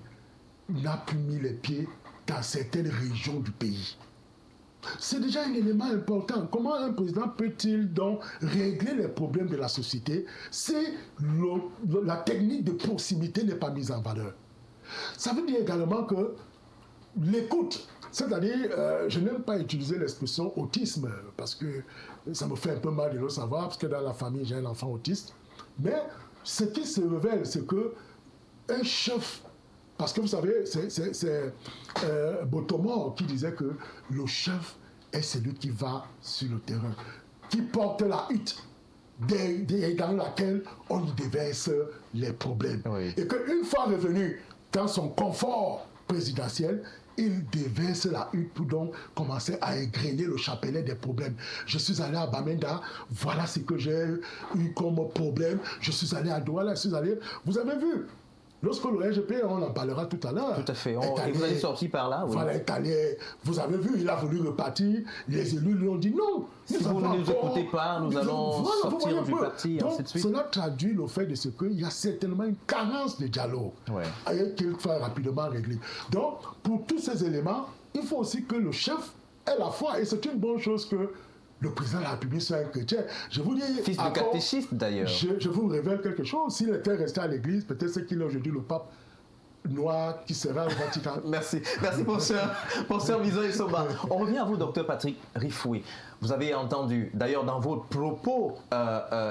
n'a plus mis les pieds dans certaines régions du pays. C'est déjà un élément important. Comment un président peut-il donc régler les problèmes de la société si la technique de proximité n'est pas mise en valeur? Ça veut dire également que l'écoute, c'est-à-dire, je n'aime pas utiliser l'expression autisme parce que ça me fait un peu mal de le savoir, parce que dans la famille, j'ai un enfant autiste. Mais ce qui se révèle, c'est que un chef, parce que vous savez, c'est Botomor qui disait que le chef est celui qui va sur le terrain, qui porte la hutte dans laquelle on y déverse les problèmes. Oui. Et qu'une fois revenu dans son confort présidentiel, il déverse la hutte pour donc commencer à égrener le chapelet des problèmes. Je suis allé à Bamenda, voilà ce que j'ai eu comme problème. Je suis allé à Douala, je suis allé... Vous avez vu, lorsque le RGP, on en parlera tout à l'heure. Tout à fait. Et vous allez sortir par là, oui. Voilà, vous avez vu, il a voulu repartir. Les élus lui ont dit non. Si vous ne nous écoutez pas, nous allons sortir du parti, donc, ainsi de suite. Cela traduit le fait de ce qu'il y a certainement une carence de dialogue qu'il faut rapidement régler. Donc, pour tous ces éléments, il faut aussi que le chef ait la foi. Et c'est une bonne chose que le président de la République soit un chrétien. Je vous dis... Fils de catéchiste, d'ailleurs. Je vous révèle quelque chose. S'il était resté à l'église, peut-être c'est qu'il est aujourd'hui le pape noir qui sera au Vatican. Merci. Merci, professeur Bison et Soba. On revient à vous, docteur Patrick Rifoué. Vous avez entendu, d'ailleurs, dans votre propos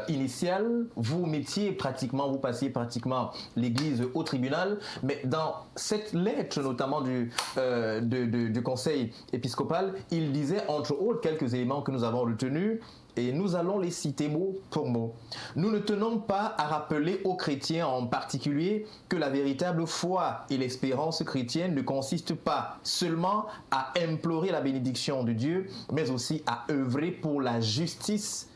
initial, vous passiez pratiquement l'église au tribunal, mais dans cette lettre, notamment du conseil épiscopal, il disait, entre autres, quelques éléments que nous avons retenus, et nous allons les citer mot pour mot. Nous ne tenons pas à rappeler aux chrétiens en particulier que la véritable foi et l'espérance chrétienne ne consistent pas seulement à implorer la bénédiction de Dieu, mais aussi à œuvrer pour la justice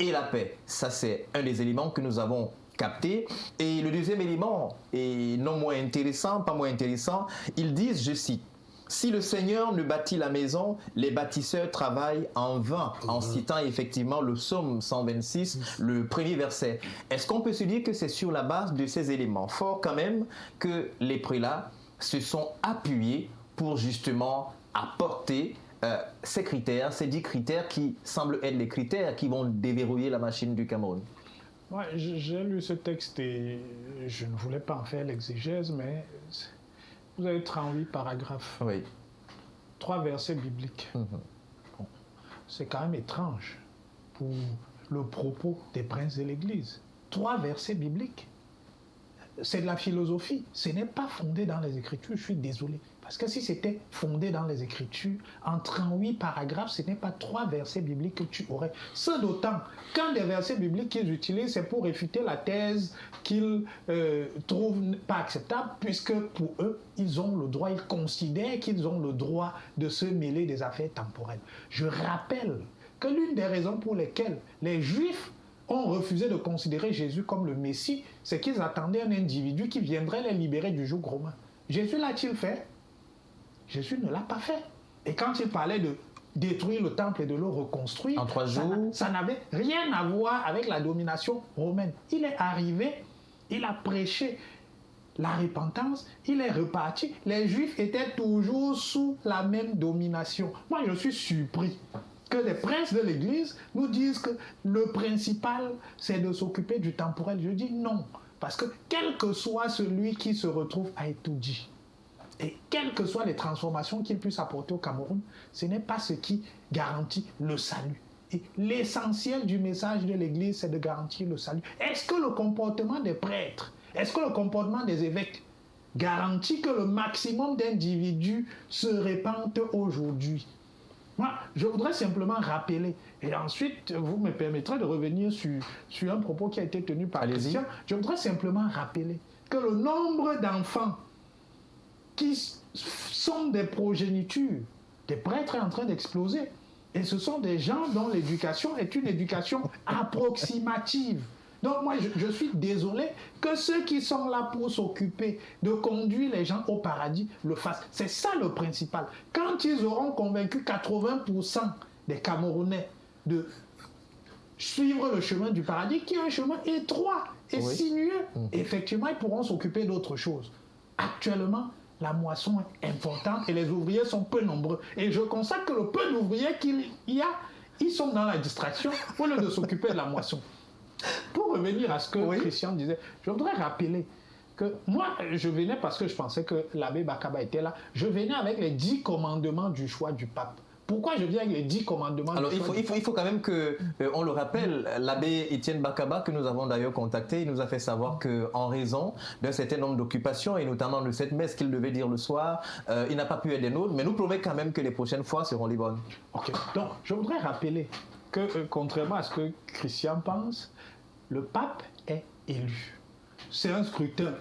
et la paix. Ça, c'est un des éléments que nous avons capté. Et le deuxième élément, et non moins intéressant, pas moins intéressant, ils disent, je cite, si le Seigneur ne bâtit la maison, les bâtisseurs travaillent en vain, en citant effectivement le psaume 126, le premier verset. Est-ce qu'on peut se dire que c'est sur la base de ces éléments forts quand même que les prélats se sont appuyés pour justement apporter ces critères, ces 10 critères qui semblent être les critères qui vont déverrouiller la machine du Cameroun? Ouais, j'ai lu ce texte et je ne voulais pas en faire l'exégèse, mais... Vous avez 38 paragraphes, 3 versets bibliques. Bon, c'est quand même étrange pour le propos des princes de l'Église. 3 versets bibliques. C'est de la philosophie. Ce n'est pas fondé dans les Écritures, je suis désolé. Parce que si c'était fondé dans les Écritures, en 38 paragraphes, ce n'est pas 3 versets bibliques que tu aurais. Ce d'autant, quand des versets bibliques qu'ils utilisent, c'est pour réfuter la thèse qu'ils trouvent pas acceptable, puisque pour eux, ils ont le droit, ils considèrent qu'ils ont le droit de se mêler des affaires temporelles. Je rappelle que l'une des raisons pour lesquelles les Juifs ont refusé de considérer Jésus comme le Messie, c'est qu'ils attendaient un individu qui viendrait les libérer du joug romain. Jésus l'a-t-il fait? Jésus ne l'a pas fait. Et quand il parlait de détruire le temple et de le reconstruire, en 3 jours, ça n'avait rien à voir avec la domination romaine. Il est arrivé, il a prêché la repentance, il est reparti. Les Juifs étaient toujours sous la même domination. Moi, je suis surpris que les princes de l'Église nous disent que le principal, c'est de s'occuper du temporel. Je dis non, parce que quel que soit celui qui se retrouve à Etoudji, et quelles que soient les transformations qu'il puisse apporter au Cameroun, ce n'est pas ce qui garantit le salut. Et l'essentiel du message de l'Église, c'est de garantir le salut. Est-ce que le comportement des prêtres, est-ce que le comportement des évêques garantit que le maximum d'individus se répandent aujourd'hui? Moi, je voudrais simplement rappeler, et ensuite vous me permettrez de revenir sur un propos qui a été tenu par Christian. Je voudrais simplement rappeler que le nombre d'enfants qui sont des progénitures des prêtres est en train d'exploser. Et ce sont des gens dont l'éducation est une éducation approximative. Donc moi, je suis désolé que ceux qui sont là pour s'occuper de conduire les gens au paradis le fassent. C'est ça le principal. Quand ils auront convaincu 80% des Camerounais de suivre le chemin du paradis, qui est un chemin étroit et sinueux, effectivement, ils pourront s'occuper d'autre chose. Actuellement, la moisson est importante et les ouvriers sont peu nombreux. Et je constate que le peu d'ouvriers qu'il y a, ils sont dans la distraction au lieu de s'occuper de la moisson. Pour revenir à ce que Christian disait, je voudrais rappeler que moi, je venais parce que je pensais que l'abbé Bakaba était là, je venais avec les 10 commandements du choix du pape. Pourquoi je viens avec les 10 commandements Alors, du choix du pape? il faut quand même qu'on le rappelle, l'abbé Étienne Bakaba, que nous avons d'ailleurs contacté, il nous a fait savoir qu'en raison d'un certain nombre d'occupations, et notamment de cette messe qu'il devait dire le soir, il n'a pas pu être des nôtres, mais nous promet quand même que les prochaines fois seront les bonnes. Ok, donc je voudrais rappeler que, contrairement à ce que Christian pense, le pape est élu. C'est un scrutin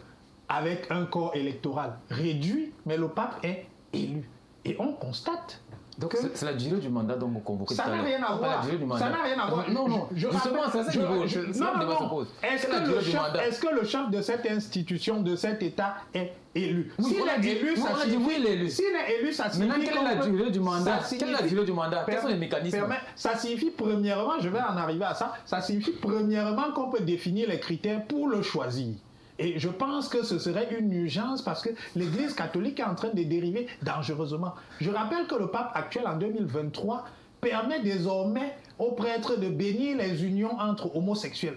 avec un corps électoral réduit, mais le pape est élu. Et on constate. Donc c'est la durée du mandat dont vous convoquez tout à l'heure. Ça n'a rien à voir. Ça n'a rien à voir. Non, justement, c'est ça le débat se pose. Est-ce que le chef de cette institution, de cet État est élu? S'il est élu, ça signifie... S'il est élu, ça signifie... Maintenant, quelle est la durée du mandat? Quelle est la durée du mandat? Quels sont les mécanismes? Ça signifie premièrement, je vais en arriver à ça, ça signifie premièrement qu'on peut définir les critères pour le choisir. Et je pense que ce serait une urgence parce que l'Église catholique est en train de dériver dangereusement. Je rappelle que le pape actuel en 2023 permet désormais aux prêtres de bénir les unions entre homosexuels.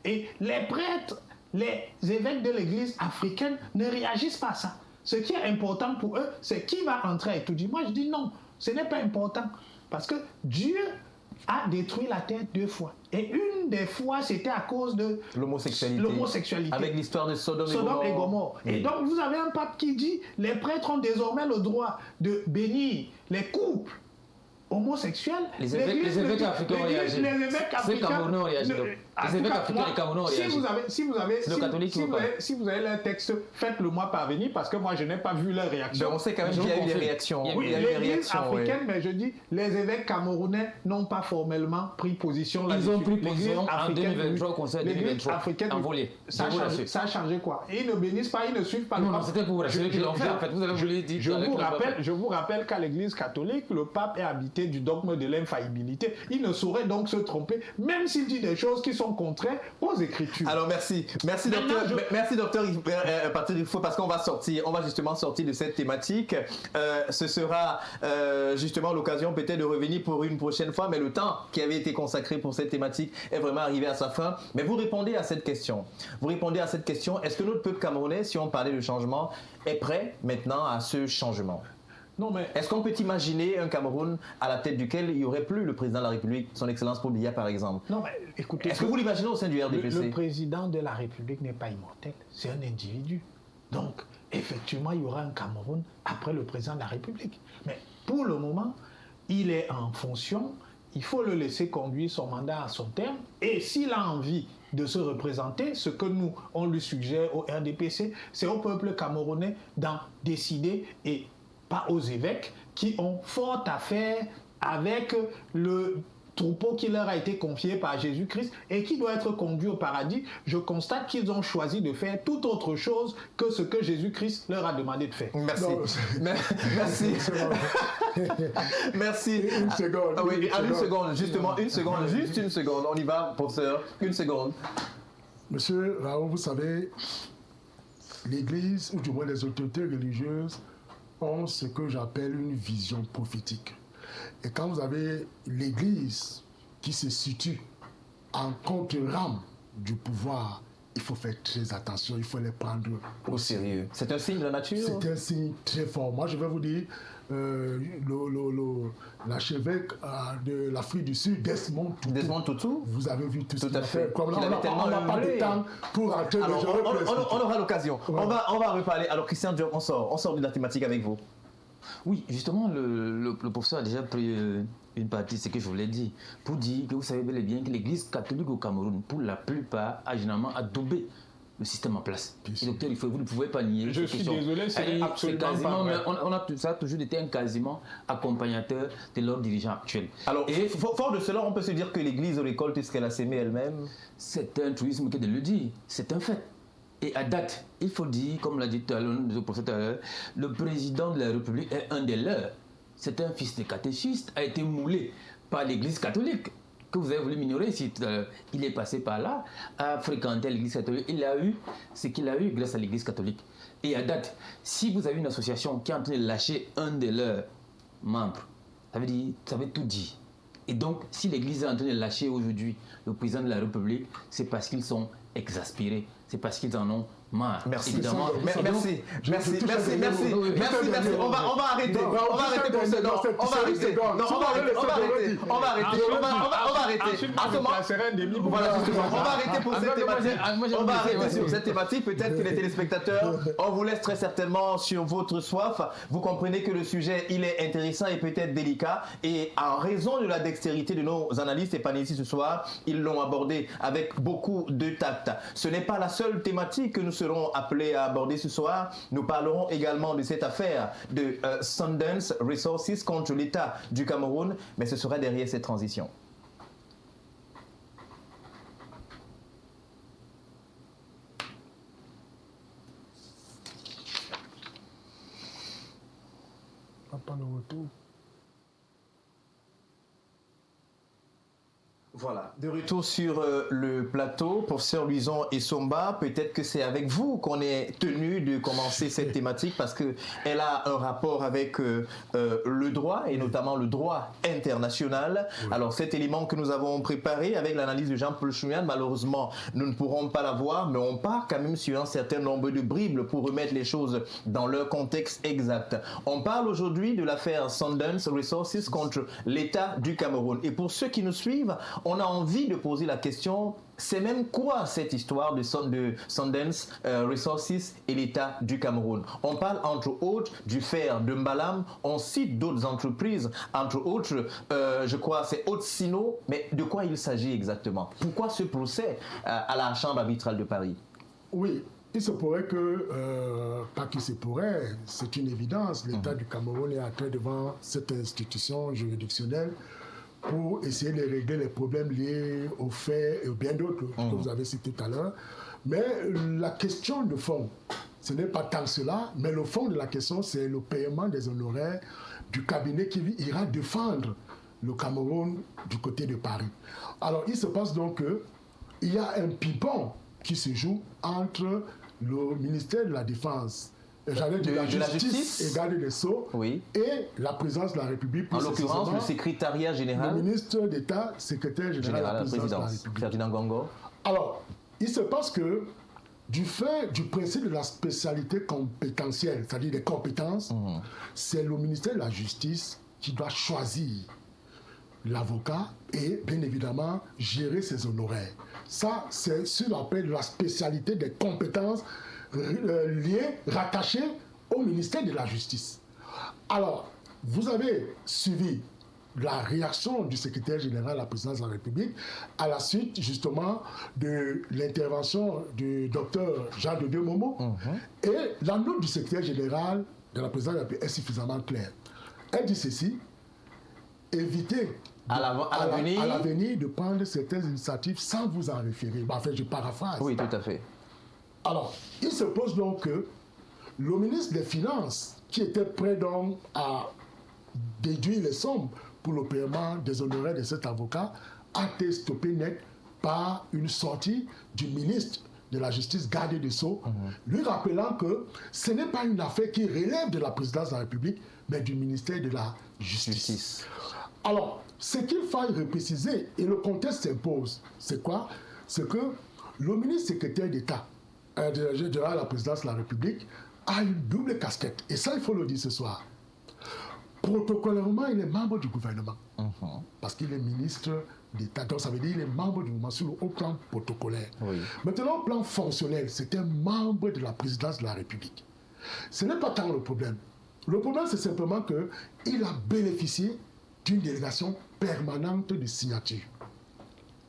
Et les prêtres, les évêques de l'Église africaine ne réagissent pas à ça. Ce qui est important pour eux, c'est qui va entrer et tout dit. Moi, je dis non, ce n'est pas important. Parce que Dieu a détruit la terre 2 fois. Et une des fois, c'était à cause de l'homosexualité. Avec l'histoire de Sodome et Gomorrhe. Et donc, vous avez un pape qui dit les prêtres ont désormais le droit de bénir les couples homosexuels. Les évêques africains ont réagi. Les évêques africains ont réagi. Les évêques africains et Camerounais ont réagi. Si vous avez leur texte, faites-le-moi parvenir parce que moi, je n'ai pas vu leur réaction. Mais on sait quand même qu'il y a eu des réactions. Oui, l'Église africaine, mais je dis, les évêques camerounais n'ont pas formellement pris position là-dessus. Ils ont pris position en 2023 au Conseil 2023. Envolé. Ça a changé quoi? Ils ne bénissent pas, ils ne suivent pas le pape. Non, c'était pour vous rassurer qu'ils l'ont fait. En fait, vous avez voulu dire. Je vous rappelle qu'à l'Église catholique, le pape est habité du dogme de l'infaillibilité. Il ne saurait donc se tromper, même s'il dit des choses qui sont contraires aux Écritures. Alors merci docteur. Merci docteur Patrick Riffaut, parce qu'on va justement sortir de cette thématique. Ce sera justement l'occasion peut-être de revenir pour une prochaine fois, mais le temps qui avait été consacré pour cette thématique est vraiment arrivé à sa fin. Mais vous répondez à cette question. Est-ce que notre peuple camerounais, si on parlait de changement, est prêt maintenant à ce changement? Non, mais... Est-ce qu'on peut imaginer un Cameroun à la tête duquel il n'y aurait plus le président de la République, son Excellence Paul Biya par exemple? Non, mais écoutez... Est-ce que vous l'imaginez au sein du RDPC? Le président de la République n'est pas immortel, c'est un individu. Donc, effectivement, il y aura un Cameroun après le président de la République. Mais pour le moment, il est en fonction, il faut le laisser conduire son mandat à son terme, et s'il a envie de se représenter, ce que nous, on lui suggère au RDPC, c'est au peuple camerounais d'en décider et pas aux évêques qui ont fort à faire avec le troupeau qui leur a été confié par Jésus-Christ et qui doit être conduit au paradis. Je constate qu'ils ont choisi de faire tout autre chose que ce que Jésus-Christ leur a demandé de faire. Merci. Merci. Merci. Une seconde. Juste une seconde. On y va, professeur. Une seconde. Monsieur Raoult, vous savez, l'Église, ou du moins les autorités religieuses, ont ce que j'appelle une vision prophétique. Et quand vous avez l'Église qui se situe en contre-rame du pouvoir, il faut faire très attention, il faut les prendre au sérieux. C'est un signe de la nature? C'est un signe très fort. Moi, je vais vous dire, l'archevêque de l'Afrique du Sud, Desmond Tutu. Vous avez vu tout ce qu'il a fait. Comme là, on n'a pas de temps pour entrer dans le genre. On aura l'occasion. Ouais. On va reparler. Alors, Christian Diop, on sort de la thématique avec vous. Oui, justement, le professeur a déjà pris une partie de ce que je voulais dire, pour dire que vous savez bel et bien que l'Église catholique au Cameroun, pour la plupart, a généralement adoubé le système en place. Et docteur, vous ne pouvez pas nier. Je suis désolé, c'est absolument quasiment, pas vrai. Ça a toujours été un quasiment accompagnateur de leurs dirigeants actuels. Alors, fort de cela, on peut se dire que l'Église récolte ce qu'elle a sémé elle-même. C'est un truisme que de le dire, c'est un fait. Et à date, il faut dire, comme l'a dit tout à l'heure, le président de la République est un des leurs. C'est un fils de catéchiste, a été moulé par l'Église catholique, que vous avez voulu minorer ici tout à l'heure. Il est passé par là, a fréquenté l'Église catholique. Il a eu ce qu'il a eu grâce à l'Église catholique. Et à date, si vous avez une association qui est en train de lâcher un de leurs membres, ça veut tout dire. Et donc, si l'Église est en train de lâcher aujourd'hui le président de la République, c'est parce qu'ils sont exaspérés. C'est parce qu'ils en ont marre. Merci. Évidemment. Merci. On va arrêter. On va arrêter pour ce. Non, on va arrêter. Non, on va arrêter. On va arrêter. On va arrêter pour cette thématique. On va arrêter sur cette thématique. Peut-être que les téléspectateurs, on vous laisse très certainement sur votre soif. Vous comprenez que le sujet, il est intéressant et peut-être délicat. Et en raison de la dextérité de nos analystes et panélistes ce soir, ils l'ont abordé avec beaucoup de tact. Ce n'est pas la seule thématique que nous serons appelés à aborder ce soir. Nous parlerons également de cette affaire de Sundance Resources contre l'État du Cameroun, mais ce sera derrière cette transition. Pas le retour. Voilà, de retour sur le plateau, professeur Louison et Somba, peut-être que c'est avec vous qu'on est tenu de commencer cette thématique parce qu'elle a un rapport avec le droit et notamment le droit international. Oui. Alors cet élément que nous avons préparé avec l'analyse de Jean-Paul Choumian, malheureusement nous ne pourrons pas l'avoir, mais on part quand même sur un certain nombre de bribes pour remettre les choses dans leur contexte exact. On parle aujourd'hui de l'affaire Sundance Resources contre l'État du Cameroun. Et pour ceux qui nous suivent, on a envie de poser la question, c'est même quoi cette histoire de Sundance Resources et l'État du Cameroun? On parle entre autres du fer de Mbalam, on cite d'autres entreprises, entre autres, je crois c'est Haute-Sino, mais de quoi il s'agit exactement? Pourquoi ce procès à la Chambre arbitrale de Paris? Oui, il se pourrait que, pas qu'il se pourrait, c'est une évidence, l'État du Cameroun est entré devant cette institution juridictionnelle pour essayer de régler les problèmes liés aux faits et bien d'autres que vous avez cités tout à l'heure. Mais la question de fond, ce n'est pas tant cela, mais le fond de la question, c'est le paiement des honoraires du cabinet qui ira défendre le Cameroun du côté de Paris. Alors, il se passe donc qu'il y a un ping-pong qui se joue entre le ministère de la Défense, j'allais dire la justice et garde des Sceaux, oui, et la présidence de la République. En l'occurrence, le secrétariat général. Le ministre d'État, secrétaire général de la présidence de la République. Ferdinand Gongo. Alors, il se passe que, du fait du principe de la spécialité compétentielle, c'est-à-dire des compétences, c'est le ministère de la Justice qui doit choisir l'avocat et, bien évidemment, gérer ses honoraires. Ça, c'est ce qu'on appelle la spécialité des compétences liées, rattachées au ministère de la Justice. Alors, vous avez suivi la réaction du secrétaire général de la présidence de la République à la suite, justement, de l'intervention du docteur Jean de Dieu Momo. Et la note du secrétaire général de la présidence de la République est suffisamment claire. Elle dit ceci: évitez à l'avenir de prendre certaines initiatives sans vous en référer. Enfin, je paraphrase. Oui, tout à fait. Alors, il se pose donc que le ministre des Finances, qui était prêt donc à déduire les sommes pour le paiement des honoraires de cet avocat, a été stoppé net par une sortie du ministre de la Justice, garde des Sceaux, lui rappelant que ce n'est pas une affaire qui relève de la présidence de la République, mais du ministère de la Justice. Alors, ce qu'il faille repréciser, et le contexte s'impose, c'est quoi? C'est que le ministre secrétaire d'État, de la présidence de la République, a une double casquette. Et ça, il faut le dire ce soir. Protocolairement, il est membre du gouvernement. Parce qu'il est ministre d'État. Donc, ça veut dire qu'il est membre du gouvernement sur le haut plan protocolaire. Oui. Maintenant, au plan fonctionnel, c'est un membre de la présidence de la République. Ce n'est pas tant le problème. Le problème, c'est simplement qu'il a bénéficié d'une délégation permanente de signature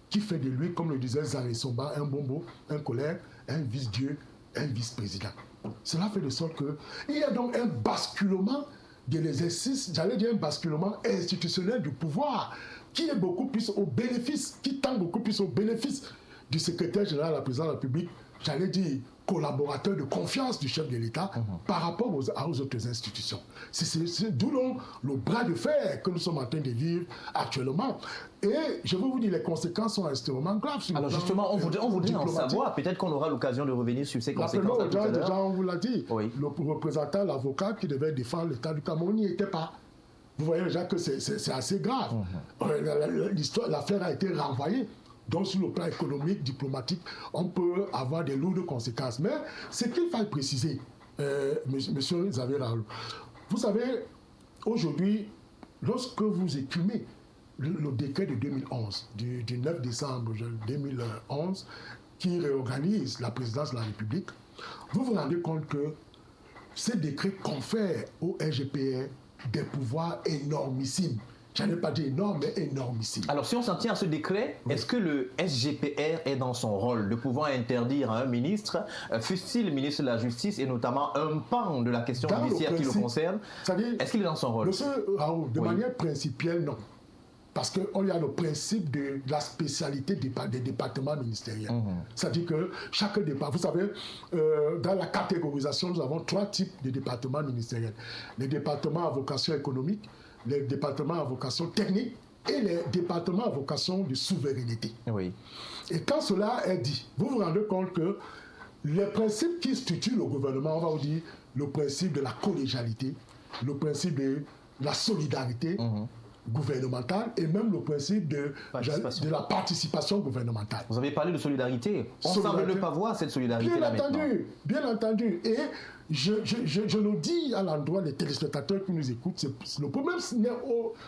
qui fait de lui, comme le disait Zari Somba, un bombo, un colère, un vice-dieu, un vice-président. Cela fait de sorte qu'il y a donc un basculement de l'exercice, j'allais dire un basculement institutionnel du pouvoir qui est beaucoup plus au bénéfice, qui tend beaucoup plus au bénéfice du secrétaire général de la présidence de la République, j'allais dire collaborateur de confiance du chef de l'État par rapport aux autres institutions. C'est d'où le bras de fer que nous sommes en train de vivre actuellement. Et je veux vous dire, les conséquences sont extrêmement graves. Alors justement, on voudrait en savoir. Peut-être qu'on aura l'occasion de revenir sur ces conséquences. Déjà, on vous l'a dit. Oui. Le représentant, l'avocat qui devait défendre l'État du Cameroun n'y était pas. Vous voyez déjà que c'est assez grave. L'affaire a été renvoyée. Donc, sur le plan économique, diplomatique, on peut avoir des lourdes conséquences. Mais ce qu'il faut préciser, monsieur Xavier Raoul, vous savez, aujourd'hui, lorsque vous écumez le décret de 2011, du 9 décembre 2011, qui réorganise la présidence de la République, vous vous rendez compte que ce décret confère au RGPR des pouvoirs énormissimes. Je n'ai pas dit énorme, mais énormissime. Alors, si on s'en tient à ce décret, oui. Est-ce que le SGPR est dans son rôle de pouvoir interdire à un ministre, fût-il ministre de la Justice, et notamment un pan de la question judiciaire qui le concerne, est-ce qu'il est dans son rôle? Monsieur Raoul, de manière principielle, non. Parce qu'il y a le principe de la spécialité des départements ministériels. C'est-à-dire que chaque département, vous savez, dans la catégorisation, nous avons 3 types de départements ministériels. Les départements à vocation économique, les départements à vocation technique et les départements à vocation de souveraineté. Oui. Et quand cela est dit, vous vous rendez compte que les principes qui structurent le gouvernement, on va vous dire le principe de la collégialité, le principe de la solidarité gouvernementale et même le principe de la participation gouvernementale. Vous avez parlé de solidarité. On semble ne pas voir cette solidarité-là maintenant. Bien entendu. Et je le dis à l'endroit des téléspectateurs qui nous écoutent, le problème n'est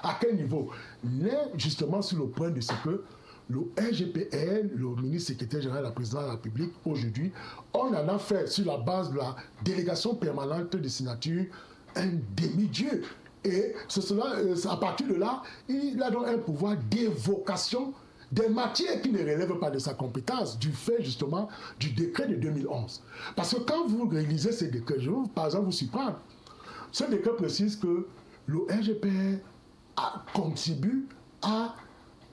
à quel niveau? N'est justement sur le point de ce que le RGPR, le ministre secrétaire général de la présidence de la République, aujourd'hui, on en a fait sur la base de la délégation permanente de signature un demi-dieu. Et à partir de là, il a donc un pouvoir d'évocation des matières qui ne relèvent pas de sa compétence, du fait justement du décret de 2011. Parce que quand vous réalisez ces décrets, je vais par exemple vous surprendre. Ce décret précise que le RGPR contribue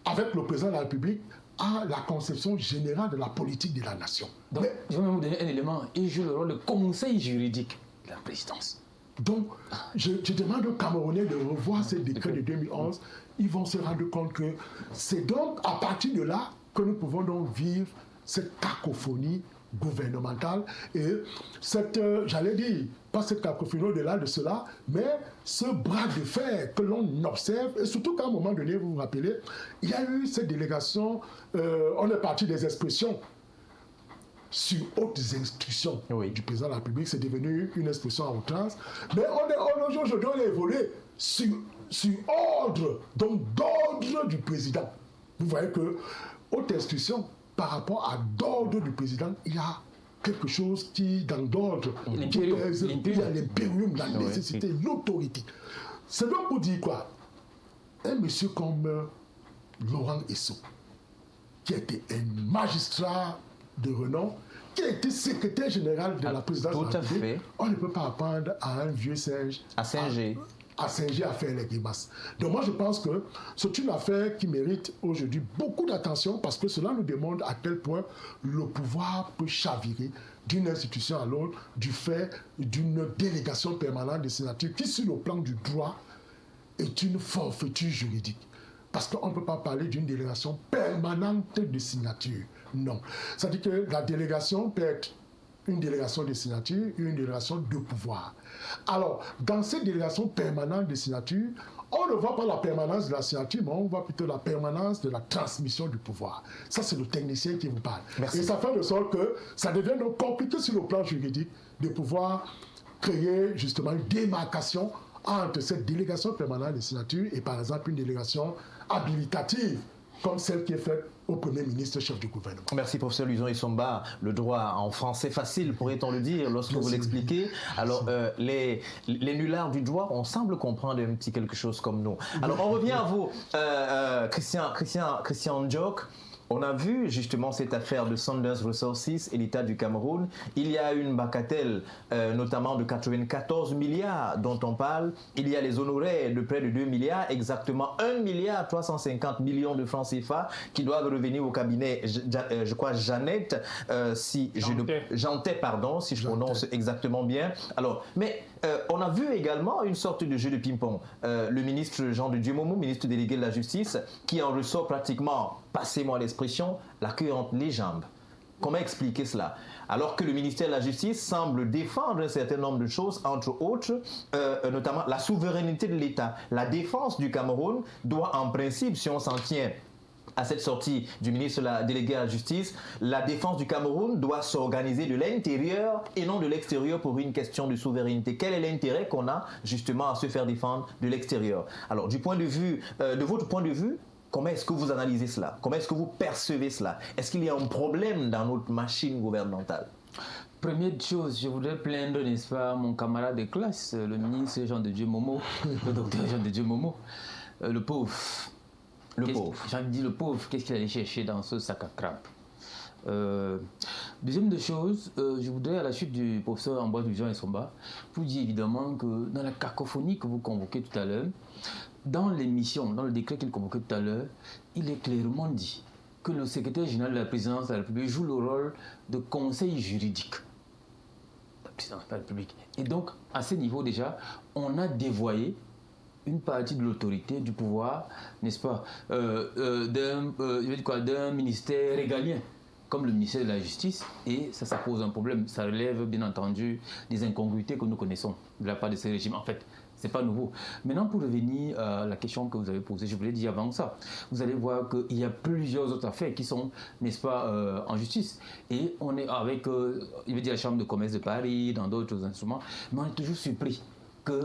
avec le président de la République à la conception générale de la politique de la nation. Donc, je vais vous donner un élément. Il joue le rôle de conseil juridique de la présidence. Donc, je demande aux Camerounais de revoir ces décrets de 2011. Ils vont se rendre compte que c'est donc à partir de là que nous pouvons donc vivre cette cacophonie gouvernementale et cette, j'allais dire, pas cette cacophonie au-delà de cela, mais ce bras de fer que l'on observe, et surtout qu'à un moment donné, vous vous rappelez, il y a eu cette délégation, on est parti des expressions sur hautes instructions du président de la République, c'est devenu une expression à outrance. Mais aujourd'hui, on a évolué sur ordre, donc d'ordre du président. Vous voyez que haute instruction, par rapport à d'ordre du président, il y a quelque chose qui, dans d'ordre, il y a l'impérium, la nécessité, l'autorité. C'est donc pour dire quoi? Un monsieur comme Laurent Esso, qui était un magistrat de renom, qui a été secrétaire général de la présidence de la République, on ne peut pas apprendre à un vieux singe à singer à faire les grimaces. Donc moi je pense que c'est une affaire qui mérite aujourd'hui beaucoup d'attention parce que cela nous démontre à quel point le pouvoir peut chavirer d'une institution à l'autre du fait d'une délégation permanente de signature qui sur le plan du droit est une forfaiture juridique. Parce qu'on ne peut pas parler d'une délégation permanente de signature. Non. C'est-à-dire que la délégation peut être une délégation de signature et une délégation de pouvoir. Alors, dans cette délégation permanente de signature, on ne voit pas la permanence de la signature, mais on voit plutôt la permanence de la transmission du pouvoir. Ça, c'est le technicien qui vous parle. Merci. Et ça fait de sorte que ça devient donc compliqué sur le plan juridique de pouvoir créer justement une démarcation entre cette délégation permanente de signature et par exemple une délégation habilitative comme celle qui est faite au Premier ministre, chef du gouvernement. Merci, professeur Louison Essomba. Le droit en français facile, pourrait-on le dire, lorsque vous l'expliquez. Alors, les nullards du droit, on semble comprendre un petit quelque chose comme nous. Alors, on revient à vous, Christian N'Djok. On a vu justement cette affaire de Sanders Resources et l'État du Cameroun. Il y a une bagatelle, notamment de 94 milliards dont on parle. Il y a les honoraires de près de 2 milliards, exactement 1 milliard 350 millions de francs CFA qui doivent revenir au cabinet, je crois, Jeannette, Jantet, pardon, si je prononce exactement bien. Alors, mais on a vu également une sorte de jeu de ping-pong. Le ministre Jean de Dieumomo, ministre délégué de la Justice, qui en ressort pratiquement, passez-moi l'expression, la queue entre les jambes. Comment expliquer cela? Alors que le ministère de la Justice semble défendre un certain nombre de choses, entre autres, notamment la souveraineté de l'État. La défense du Cameroun doit en principe, si on s'en tient à cette sortie du ministre délégué à la Justice, la défense du Cameroun doit s'organiser de l'intérieur et non de l'extérieur pour une question de souveraineté. Quel est l'intérêt qu'on a justement à se faire défendre de l'extérieur? Alors, du point de vue, de votre point de vue, comment est-ce que vous analysez cela? Comment est-ce que vous percevez cela? Est-ce qu'il y a un problème dans notre machine gouvernementale? Première chose, je voudrais plaindre, n'est-ce pas, mon camarade de classe, le ministre Jean de Dieumomo, le docteur Jean de Dieumomo, le pauvre. J'ai envie de dire le pauvre, qu'est-ce qu'il allait chercher dans ce sac à crabe? Deuxième de choses, je voudrais, à la suite du professeur Ambroise Lujan et Somba, vous dire évidemment que dans la cacophonie que vous convoquez tout à l'heure, dans l'émission, dans le décret qu'il convoquait tout à l'heure, il est clairement dit que le secrétaire général de la présidence de la République joue le rôle de conseil juridique de la présidence de la République. Et donc, à ce niveau déjà, on a dévoyé une partie de l'autorité, du pouvoir, n'est-ce pas, d'un ministère régalien, comme le ministère de la Justice, et ça pose un problème. Ça relève, bien entendu, des incongruités que nous connaissons de la part de ces régimes. En fait, ce n'est pas nouveau. Maintenant, pour revenir à la question que vous avez posée, je voulais dire avant ça, vous allez voir qu'il y a plusieurs autres affaires qui sont, n'est-ce pas, en justice. Et on est avec, il veut dire la Chambre de commerce de Paris, dans d'autres instruments, mais on est toujours surpris que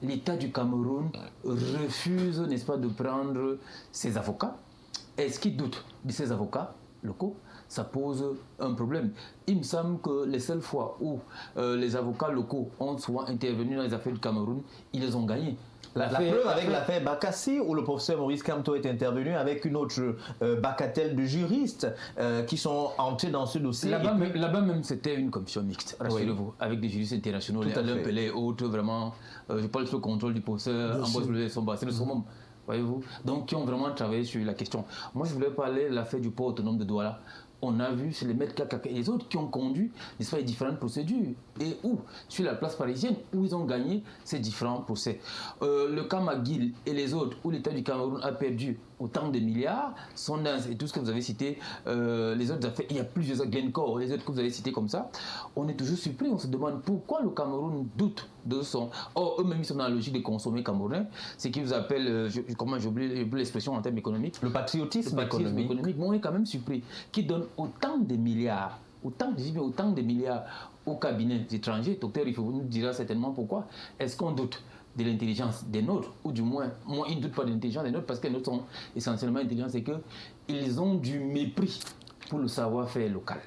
l'État du Cameroun refuse, n'est-ce pas, de prendre ses avocats. Est-ce qu'il doute de ses avocats locaux? Ça pose un problème. Il me semble que les seules fois où les avocats locaux ont souvent intervenu dans les affaires du Cameroun, ils les ont gagnés. La preuve avec l'affaire Bakassi, où le professeur Maurice Kamto est intervenu avec une autre bagatelle de juristes qui sont entrés dans ce dossier. Là-bas même, c'était une commission mixte, rassurez-vous, oui, avec des juristes internationaux, les Alain Pelé et autres, vraiment, je parle sous le contrôle du professeur Ambroise Lujan et Somba, c'est le summum, voyez-vous, donc qui ont vraiment travaillé sur la question. Moi, je voulais parler de l'affaire du port autonome de Douala. On a vu, c'est les maîtres Kaka et les autres qui ont conduit, n'est-ce pas, les différentes procédures. Et où? Sur la place parisienne, où ils ont gagné ces différents procès. Le cas McGill et les autres, où l'État du Cameroun a perdu autant de milliards, Sanders et tout ce que vous avez cité, les autres affaires, il y a plusieurs, Glencore, les autres que vous avez cités comme ça, on est toujours surpris, on se demande pourquoi le Cameroun doute de son... Or, eux-mêmes, ils sont dans la logique de consommer camerounais, ce qui vous appelle, comment j'oublie l'expression en termes économiques, le patriotisme économique. Mais on est quand même surpris, qui donne autant de milliards, autant de milliards aux cabinets étrangers. Docteur, il faut nous dire certainement pourquoi. Est-ce qu'on doute de l'intelligence des nôtres, ou du moins, moi, ils ne doutent pas de l'intelligence des nôtres parce que les nôtres sont essentiellement intelligents, c'est qu'ils ont du mépris pour le savoir-faire local.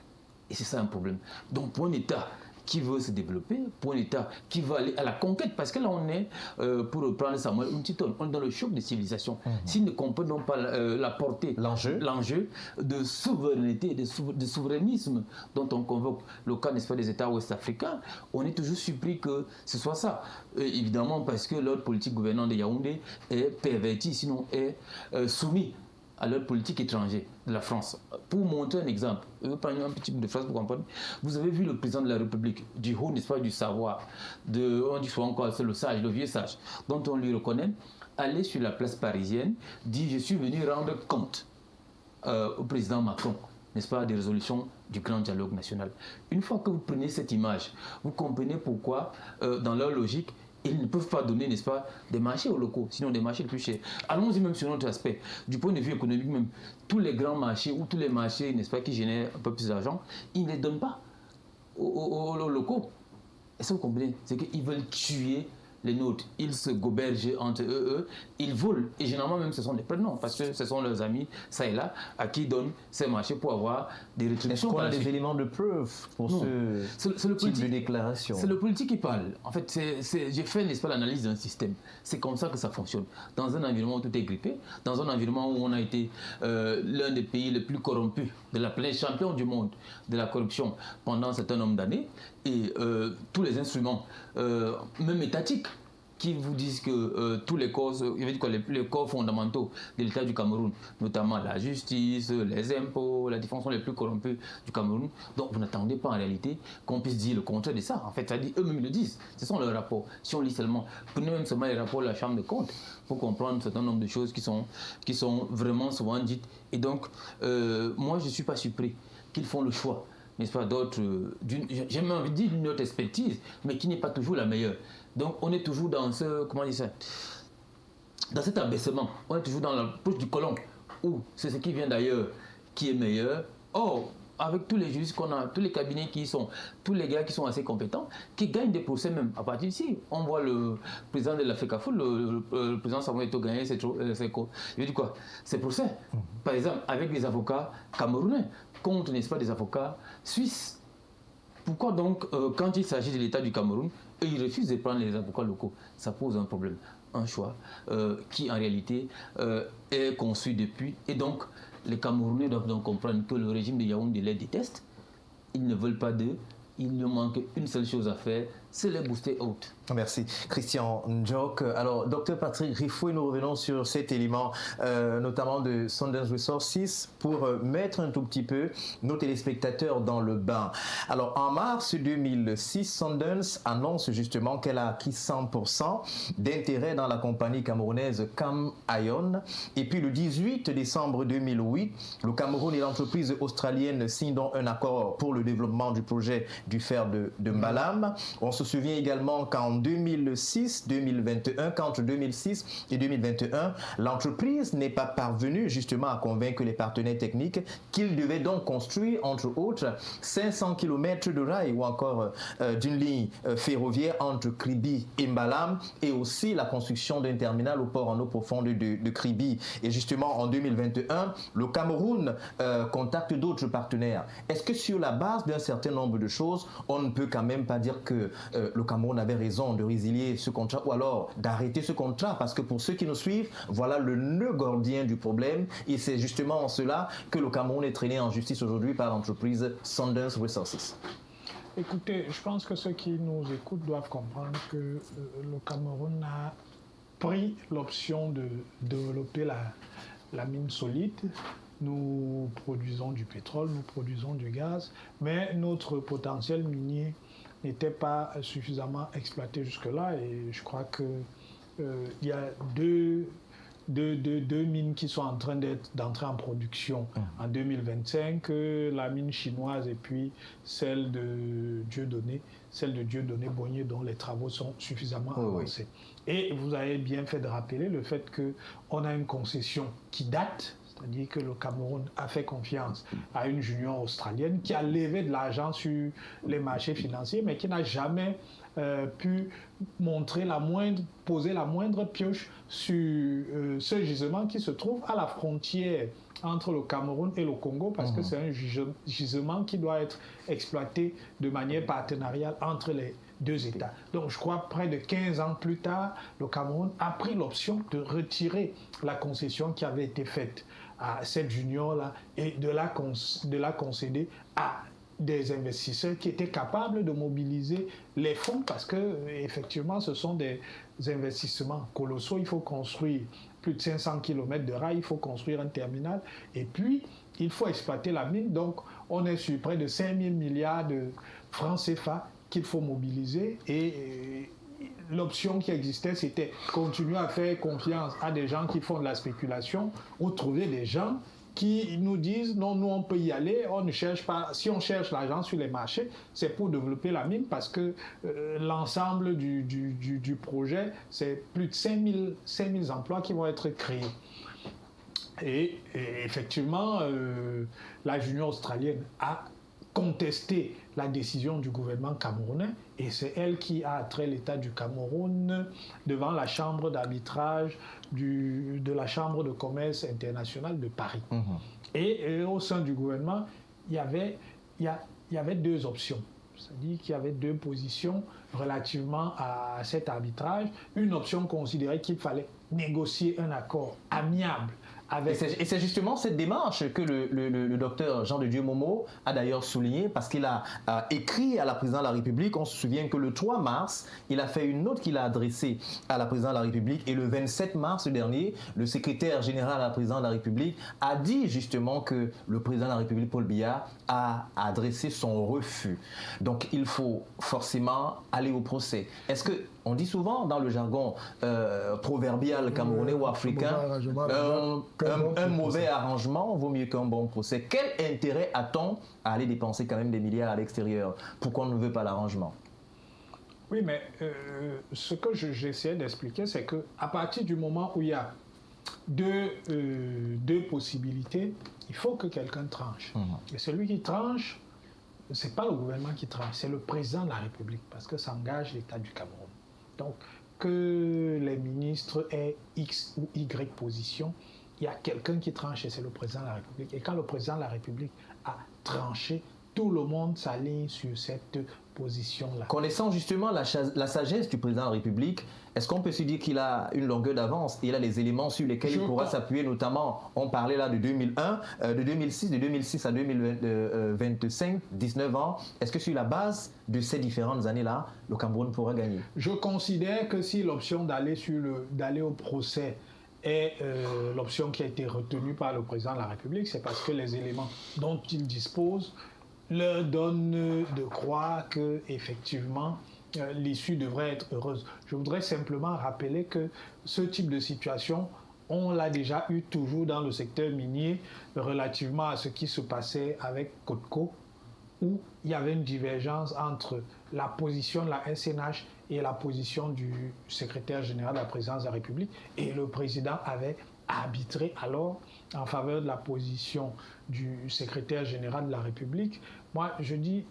Et c'est ça un problème. Donc, pour un État qui veut se développer, pour un État qui veut aller à la conquête, parce que là on est, pour reprendre Samuel Huntington, on est dans le choc des civilisations. S'ils ne comprennent pas la portée, l'enjeu de souveraineté, de souverainisme dont on convoque le cas, n'est-ce pas, des États ouest-africains, on est toujours surpris que ce soit ça. Évidemment parce que l'ordre politique gouvernant de Yaoundé est perverti, sinon est soumis à l'ordre politique étranger de la France. Pour montrer un exemple, je vais prendre un petit bout de phrase pour comprendre. Vous avez vu le président de la République, du haut, n'est-ce pas, du savoir, on dit souvent encore, c'est le sage, le vieux sage, dont on lui reconnaît, aller sur la place parisienne, dit je suis venu rendre compte au président Macron, n'est-ce pas, des résolutions du grand dialogue national. Une fois que vous prenez cette image, vous comprenez pourquoi, dans leur logique, ils ne peuvent pas donner, n'est-ce pas, des marchés aux locaux, sinon des marchés les plus chers. Allons-y même sur notre aspect. Du point de vue économique même, tous les grands marchés ou tous les marchés, n'est-ce pas, qui génèrent un peu plus d'argent, ils ne les donnent pas aux locaux. Est-ce que vous comprenez? C'est qu'ils veulent tuer les nôtres, ils se gobergent entre eux, ils volent. Et généralement même ce sont des prénoms, parce que ce sont leurs amis, ça et là, à qui ils donnent ces marchés pour avoir des rétributions. Est-ce qu'on a des éléments de preuve pour ce type de déclaration? C'est le politique qui parle. En fait, j'ai fait, n'est-ce pas, l'analyse d'un système. C'est comme ça que ça fonctionne. Dans un environnement où tout est grippé, dans un environnement où on a été l'un des pays les plus corrompus de la planète, champion du monde de la corruption pendant un certain nombre d'années, et tous les instruments, même étatiques, qui vous disent que tous les corps, les corps fondamentaux de l'État du Cameroun, notamment la justice, les impôts, la défense sont les plus corrompus du Cameroun. Donc vous n'attendez pas en réalité qu'on puisse dire le contraire de ça. En fait, ça dit eux-mêmes le disent. Ce sont leurs rapports. Si on lit seulement, prenez même seulement les rapports de la Chambre des comptes pour comprendre un certain nombre de choses qui sont vraiment souvent dites. Et donc, moi, je ne suis pas surpris qu'ils font le choix, n'est-ce pas, d'autres, j'ai même envie de dire d'une autre expertise, mais qui n'est pas toujours la meilleure. Donc on est toujours dans dans cet abaissement, on est toujours dans la poche du colon, où c'est ce qui vient d'ailleurs qui est meilleur. Or, avec tous les juristes qu'on a, tous les cabinets qui sont, tous les gars qui sont assez compétents, qui gagnent des procès même à partir d'ici. On voit le président de la FECAFO, le président Samuel Eto'o gagner ses procès. Par exemple, avec des avocats camerounais, contre, n'est-ce pas, des avocats suisses. Pourquoi donc, quand il s'agit de l'État du Cameroun, eux, ils refusent de prendre les avocats locaux? Ça pose un problème, un choix qui en réalité est construit depuis. Et donc, les Camerounais doivent donc comprendre que le régime de Yaoundé les déteste. Ils ne veulent pas d'eux. Il ne manque une seule chose à faire, c'est les booster out. Merci. Christian Ndjok. Alors, Dr Patrick Rifoué, nous revenons sur cet élément, notamment de Sundance Resources, pour mettre un tout petit peu nos téléspectateurs dans le bain. Alors, en mars 2006, Sundance annonce justement qu'elle a acquis 100% d'intérêt dans la compagnie camerounaise Cam Ion. Et puis, le 18 décembre 2008, le Cameroun et l'entreprise australienne signent donc un accord pour le développement du projet du fer de Mbalam. On se souvient également qu'en 2006-2021, qu'entre 2006 et 2021, l'entreprise n'est pas parvenue justement à convaincre les partenaires techniques qu'ils devaient donc construire, entre autres, 500 km de rails ou encore d'une ligne ferroviaire entre Kribi et Mbalam, et aussi la construction d'un terminal au port en eau profonde de Kribi. Et justement, en 2021, le Cameroun contacte d'autres partenaires. Est-ce que sur la base d'un certain nombre de choses, on ne peut quand même pas dire que le Cameroun avait raison de résilier ce contrat ou alors d'arrêter ce contrat? Parce que pour ceux qui nous suivent, voilà le nœud gordien du problème, et c'est justement en cela que le Cameroun est traîné en justice aujourd'hui par l'entreprise Sundance Resources. Écoutez, je pense que ceux qui nous écoutent doivent comprendre que le Cameroun a pris l'option de développer la mine solide. Nous produisons du pétrole, nous produisons du gaz, mais notre potentiel minier n'était pas suffisamment exploité jusque-là, et je crois qu'il y a deux mines qui sont en train d'entrer en production en 2025, la mine chinoise et puis celle de Dieudonné Bogné, dont les travaux sont suffisamment avancés. Et vous avez bien fait de rappeler le fait qu'on a une concession qui date, c'est-à-dire que le Cameroun a fait confiance à une junior australienne qui a levé de l'argent sur les marchés financiers, mais qui n'a jamais pu poser la moindre pioche sur ce gisement qui se trouve à la frontière entre le Cameroun et le Congo, parce que c'est un gisement qui doit être exploité de manière partenariale entre les deux États. Donc je crois près de 15 ans plus tard, le Cameroun a pris l'option de retirer la concession qui avait été faite à cette junior-là et de la concéder à des investisseurs qui étaient capables de mobiliser les fonds, parce que effectivement ce sont des investissements colossaux. Il faut construire plus de 500 km de rails, il faut construire un terminal et puis il faut exploiter la mine. Donc on est sur près de 5 000 milliards de francs CFA qu'il faut mobiliser, et l'option qui existait, c'était continuer à faire confiance à des gens qui font de la spéculation ou trouver des gens qui nous disent non, nous on peut y aller, on ne cherche pas, si on cherche l'argent sur les marchés, c'est pour développer la mine, parce que l'ensemble du projet, c'est plus de 5 000 emplois qui vont être créés. Et effectivement, la junior australienne a contesté la décision du gouvernement camerounais et c'est elle qui a attrait l'État du Cameroun devant la chambre d'arbitrage de la Chambre de commerce internationale de Paris. Et au sein du gouvernement, il y avait deux options. C'est-à-dire qu'il y avait deux positions relativement à cet arbitrage. Une option considérait qu'il fallait négocier un accord amiable. Et c'est justement cette démarche que le docteur Jean de Dieu Momo a d'ailleurs souligné parce qu'il a écrit à la présidente de la République. On se souvient que le 3 mars, il a fait une note qu'il a adressée à la présidente de la République et le 27 mars dernier, le secrétaire général à la présidente de la République a dit justement que le président de la République, Paul Biya, a adressé son refus. Donc il faut forcément aller au procès. Est-ce que, on dit souvent dans le jargon proverbial camerounais ou africain, un mauvais arrangement vaut mieux qu'un bon procès. Quel intérêt a-t-on à aller dépenser quand même des milliards à l'extérieur? Pourquoi on ne veut pas l'arrangement? Oui, mais ce que j'essayais d'expliquer, c'est qu'à partir du moment où il y a deux possibilités, il faut que quelqu'un tranche. Et celui qui tranche, ce n'est pas le gouvernement qui tranche, c'est le président de la République, parce que ça engage l'État du Cameroun. Donc, que les ministres aient X ou Y position, il y a quelqu'un qui tranche et c'est le président de la République. Et quand le président de la République a tranché, tout le monde s'aligne sur cette position-là. Connaissant justement la sagesse du président de la République, est-ce qu'on peut se dire qu'il a une longueur d'avance et il a les éléments sur lesquels il pourra s'appuyer, notamment, on parlait là de 2001, de 2006 à 2025, 19 ans. Est-ce que sur la base de ces différentes années-là, le Cameroun pourra gagner? Je considère que si l'option d'aller au procès est l'option qui a été retenue par le président de la République, c'est parce que les éléments dont il dispose leur donnent de croire que effectivement l'issue devrait être heureuse. Je voudrais simplement rappeler que ce type de situation, on l'a déjà eu toujours dans le secteur minier relativement à ce qui se passait avec Codco, où il y avait une divergence entre la position de la SNH et la position du secrétaire général de la présidence de la République, et le président avait arbitré alors en faveur de la position du secrétaire général de la République. Moi, je dis,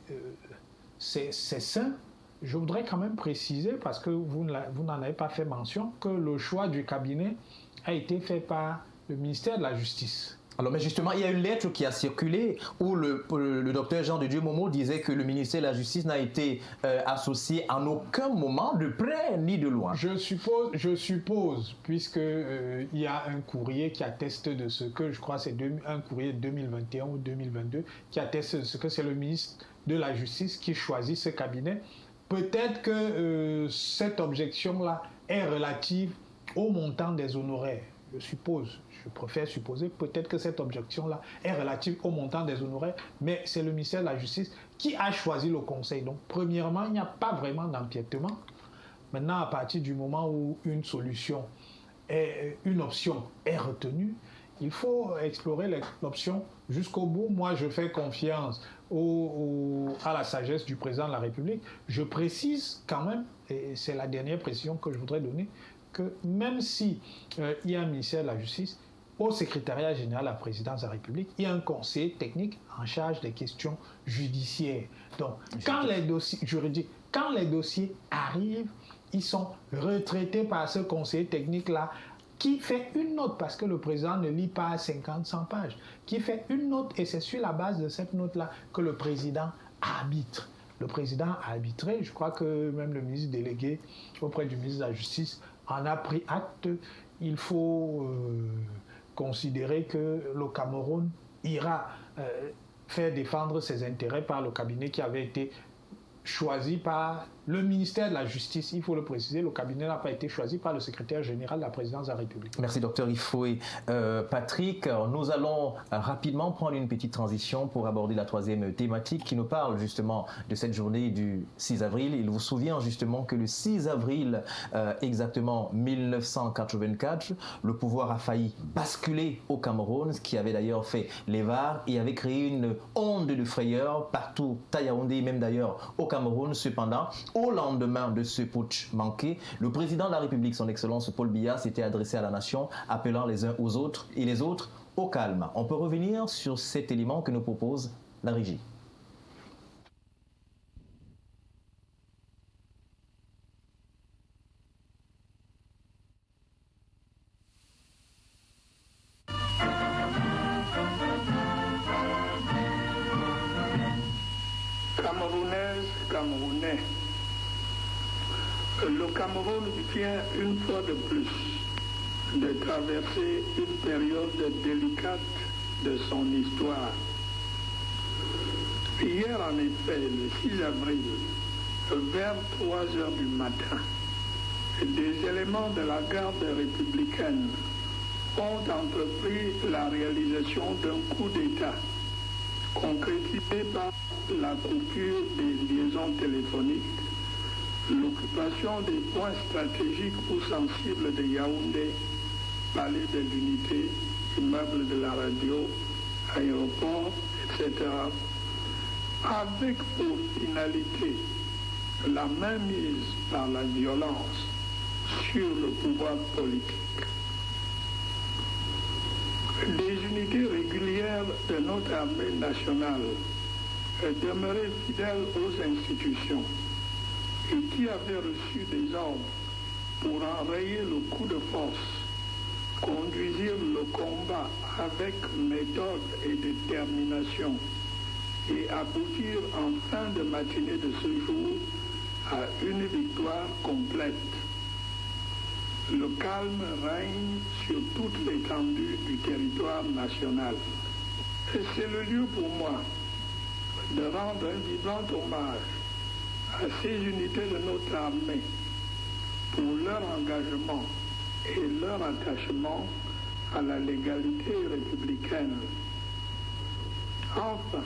c'est sain. Je voudrais quand même préciser, parce que vous n'en avez pas fait mention, que le choix du cabinet a été fait par le ministère de la Justice. Alors, mais justement, il y a une lettre qui a circulé où le docteur Jean de Dieu Momo disait que le ministère de la Justice n'a été associé en aucun moment, de près ni de loin. Je suppose, puisque il y a un courrier qui atteste de ce que, je crois, c'est un courrier de 2021 ou 2022, qui atteste de ce que c'est le ministre de la Justice qui choisit ce cabinet. Peut-être que cette objection-là est relative au montant des honoraires. Je préfère supposer, peut-être que cette objection-là est relative au montant des honoraires, mais c'est le ministère de la Justice qui a choisi le conseil. Donc, premièrement, il n'y a pas vraiment d'empiètement. Maintenant, à partir du moment où une option est retenue, il faut explorer l'option jusqu'au bout. Moi, je fais confiance à la sagesse du président de la République. Je précise quand même, et c'est la dernière précision que je voudrais donner, que même si il y a un ministère de la Justice, au secrétariat général de la présidence de la République, il y a un conseiller technique en charge des questions judiciaires. Donc, quand les dossiers juridiques, quand les dossiers arrivent, ils sont retraités par ce conseiller technique-là qui fait une note, parce que le président ne lit pas 50-100 pages, qui fait une note, et c'est sur la base de cette note-là que le président arbitre. Le président a arbitré, je crois que même le ministre délégué auprès du ministre de la Justice en a pris acte. Il faut considérer que le Cameroun ira faire défendre ses intérêts par le cabinet qui avait été choisi par le ministère de la Justice. Il faut le préciser, le cabinet n'a pas été choisi par le secrétaire général de la présidence de la République. Merci docteur Ifoué. Patrick, nous allons rapidement prendre une petite transition pour aborder la troisième thématique qui nous parle justement de cette journée du 6 avril. Il vous souvient justement que le 6 avril exactement 1984, le pouvoir a failli basculer au Cameroun, ce qui avait d'ailleurs fait les VAR et avait créé une onde de frayeur partout à Yaoundé, même d'ailleurs au Cameroun. Cependant, au lendemain de ce putsch manqué, le président de la République, son Excellence Paul Biya, s'était adressé à la nation, appelant les uns aux autres et les autres au calme. On peut revenir sur cet élément que nous propose la régie. Camerounaises, Camerounais, le Cameroun vient une fois de plus de traverser une période délicate de son histoire. Hier, en effet, le 6 avril, vers 3 heures du matin, des éléments de la garde républicaine ont entrepris la réalisation d'un coup d'État concrétisé par la coupure des liaisons téléphoniques, l'occupation des points stratégiques ou sensibles de Yaoundé, palais de l'unité, immeuble de la radio, aéroport, etc., avec pour finalité la mainmise par la violence sur le pouvoir politique. Les unités régulières de notre armée nationale demeuraient fidèles aux institutions et qui avaient reçu des ordres pour enrayer le coup de force, conduisir le combat avec méthode et détermination et aboutir en fin de matinée de ce jour à une victoire complète. Le calme règne sur toute l'étendue du territoire national. Et c'est le lieu pour moi de rendre un vibrant hommage à ces unités de notre armée pour leur engagement et leur attachement à la légalité républicaine. Enfin,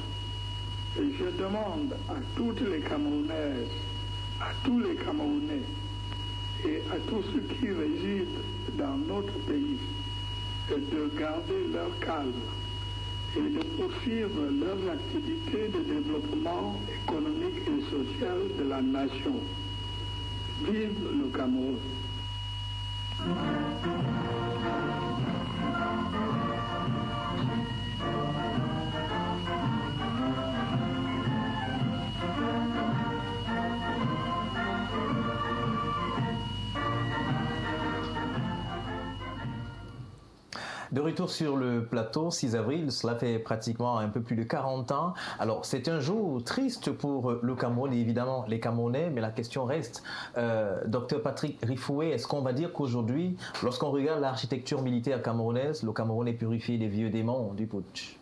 je demande à toutes les Camerounaises, à tous les Camerounais et à tous ceux qui résident dans notre pays de garder leur calme et de poursuivre leurs activités de développement économique et social de la nation. Vive le Cameroun! De retour sur le plateau, 6 avril, cela fait pratiquement un peu plus de 40 ans. Alors, c'est un jour triste pour le Cameroun et évidemment les Camerounais, mais la question reste, Dr Patrick Rifoué, est-ce qu'on va dire qu'aujourd'hui, lorsqu'on regarde l'architecture militaire camerounaise, le Cameroun est purifié des vieux démons du putsch?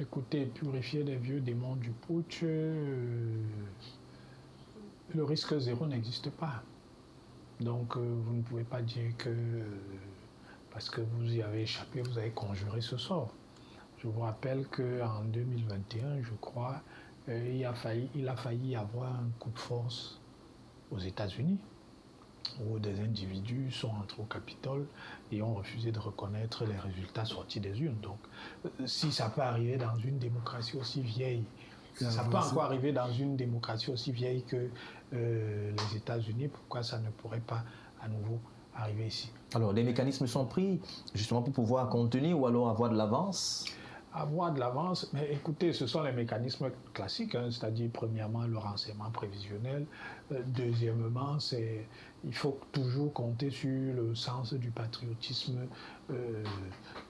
Écoutez, purifier des vieux démons du putsch, le risque zéro n'existe pas. Donc, vous ne pouvez pas dire que... parce que vous y avez échappé, vous avez conjuré ce sort. Je vous rappelle qu'en 2021, je crois, il a failli y avoir un coup de force aux États-Unis, où des individus sont entrés au Capitole et ont refusé de reconnaître les résultats sortis des urnes. Donc, si ça peut arriver dans une démocratie aussi vieille, ça peut encore arriver dans une démocratie aussi vieille que les États-Unis, pourquoi ça ne pourrait pas à nouveau arriver ici? Alors, les mécanismes sont pris justement pour pouvoir contenir ou alors avoir de l'avance? Avoir de l'avance, mais écoutez, ce sont les mécanismes classiques, hein, c'est-à-dire premièrement le renseignement prévisionnel, deuxièmement, il faut toujours compter sur le sens du patriotisme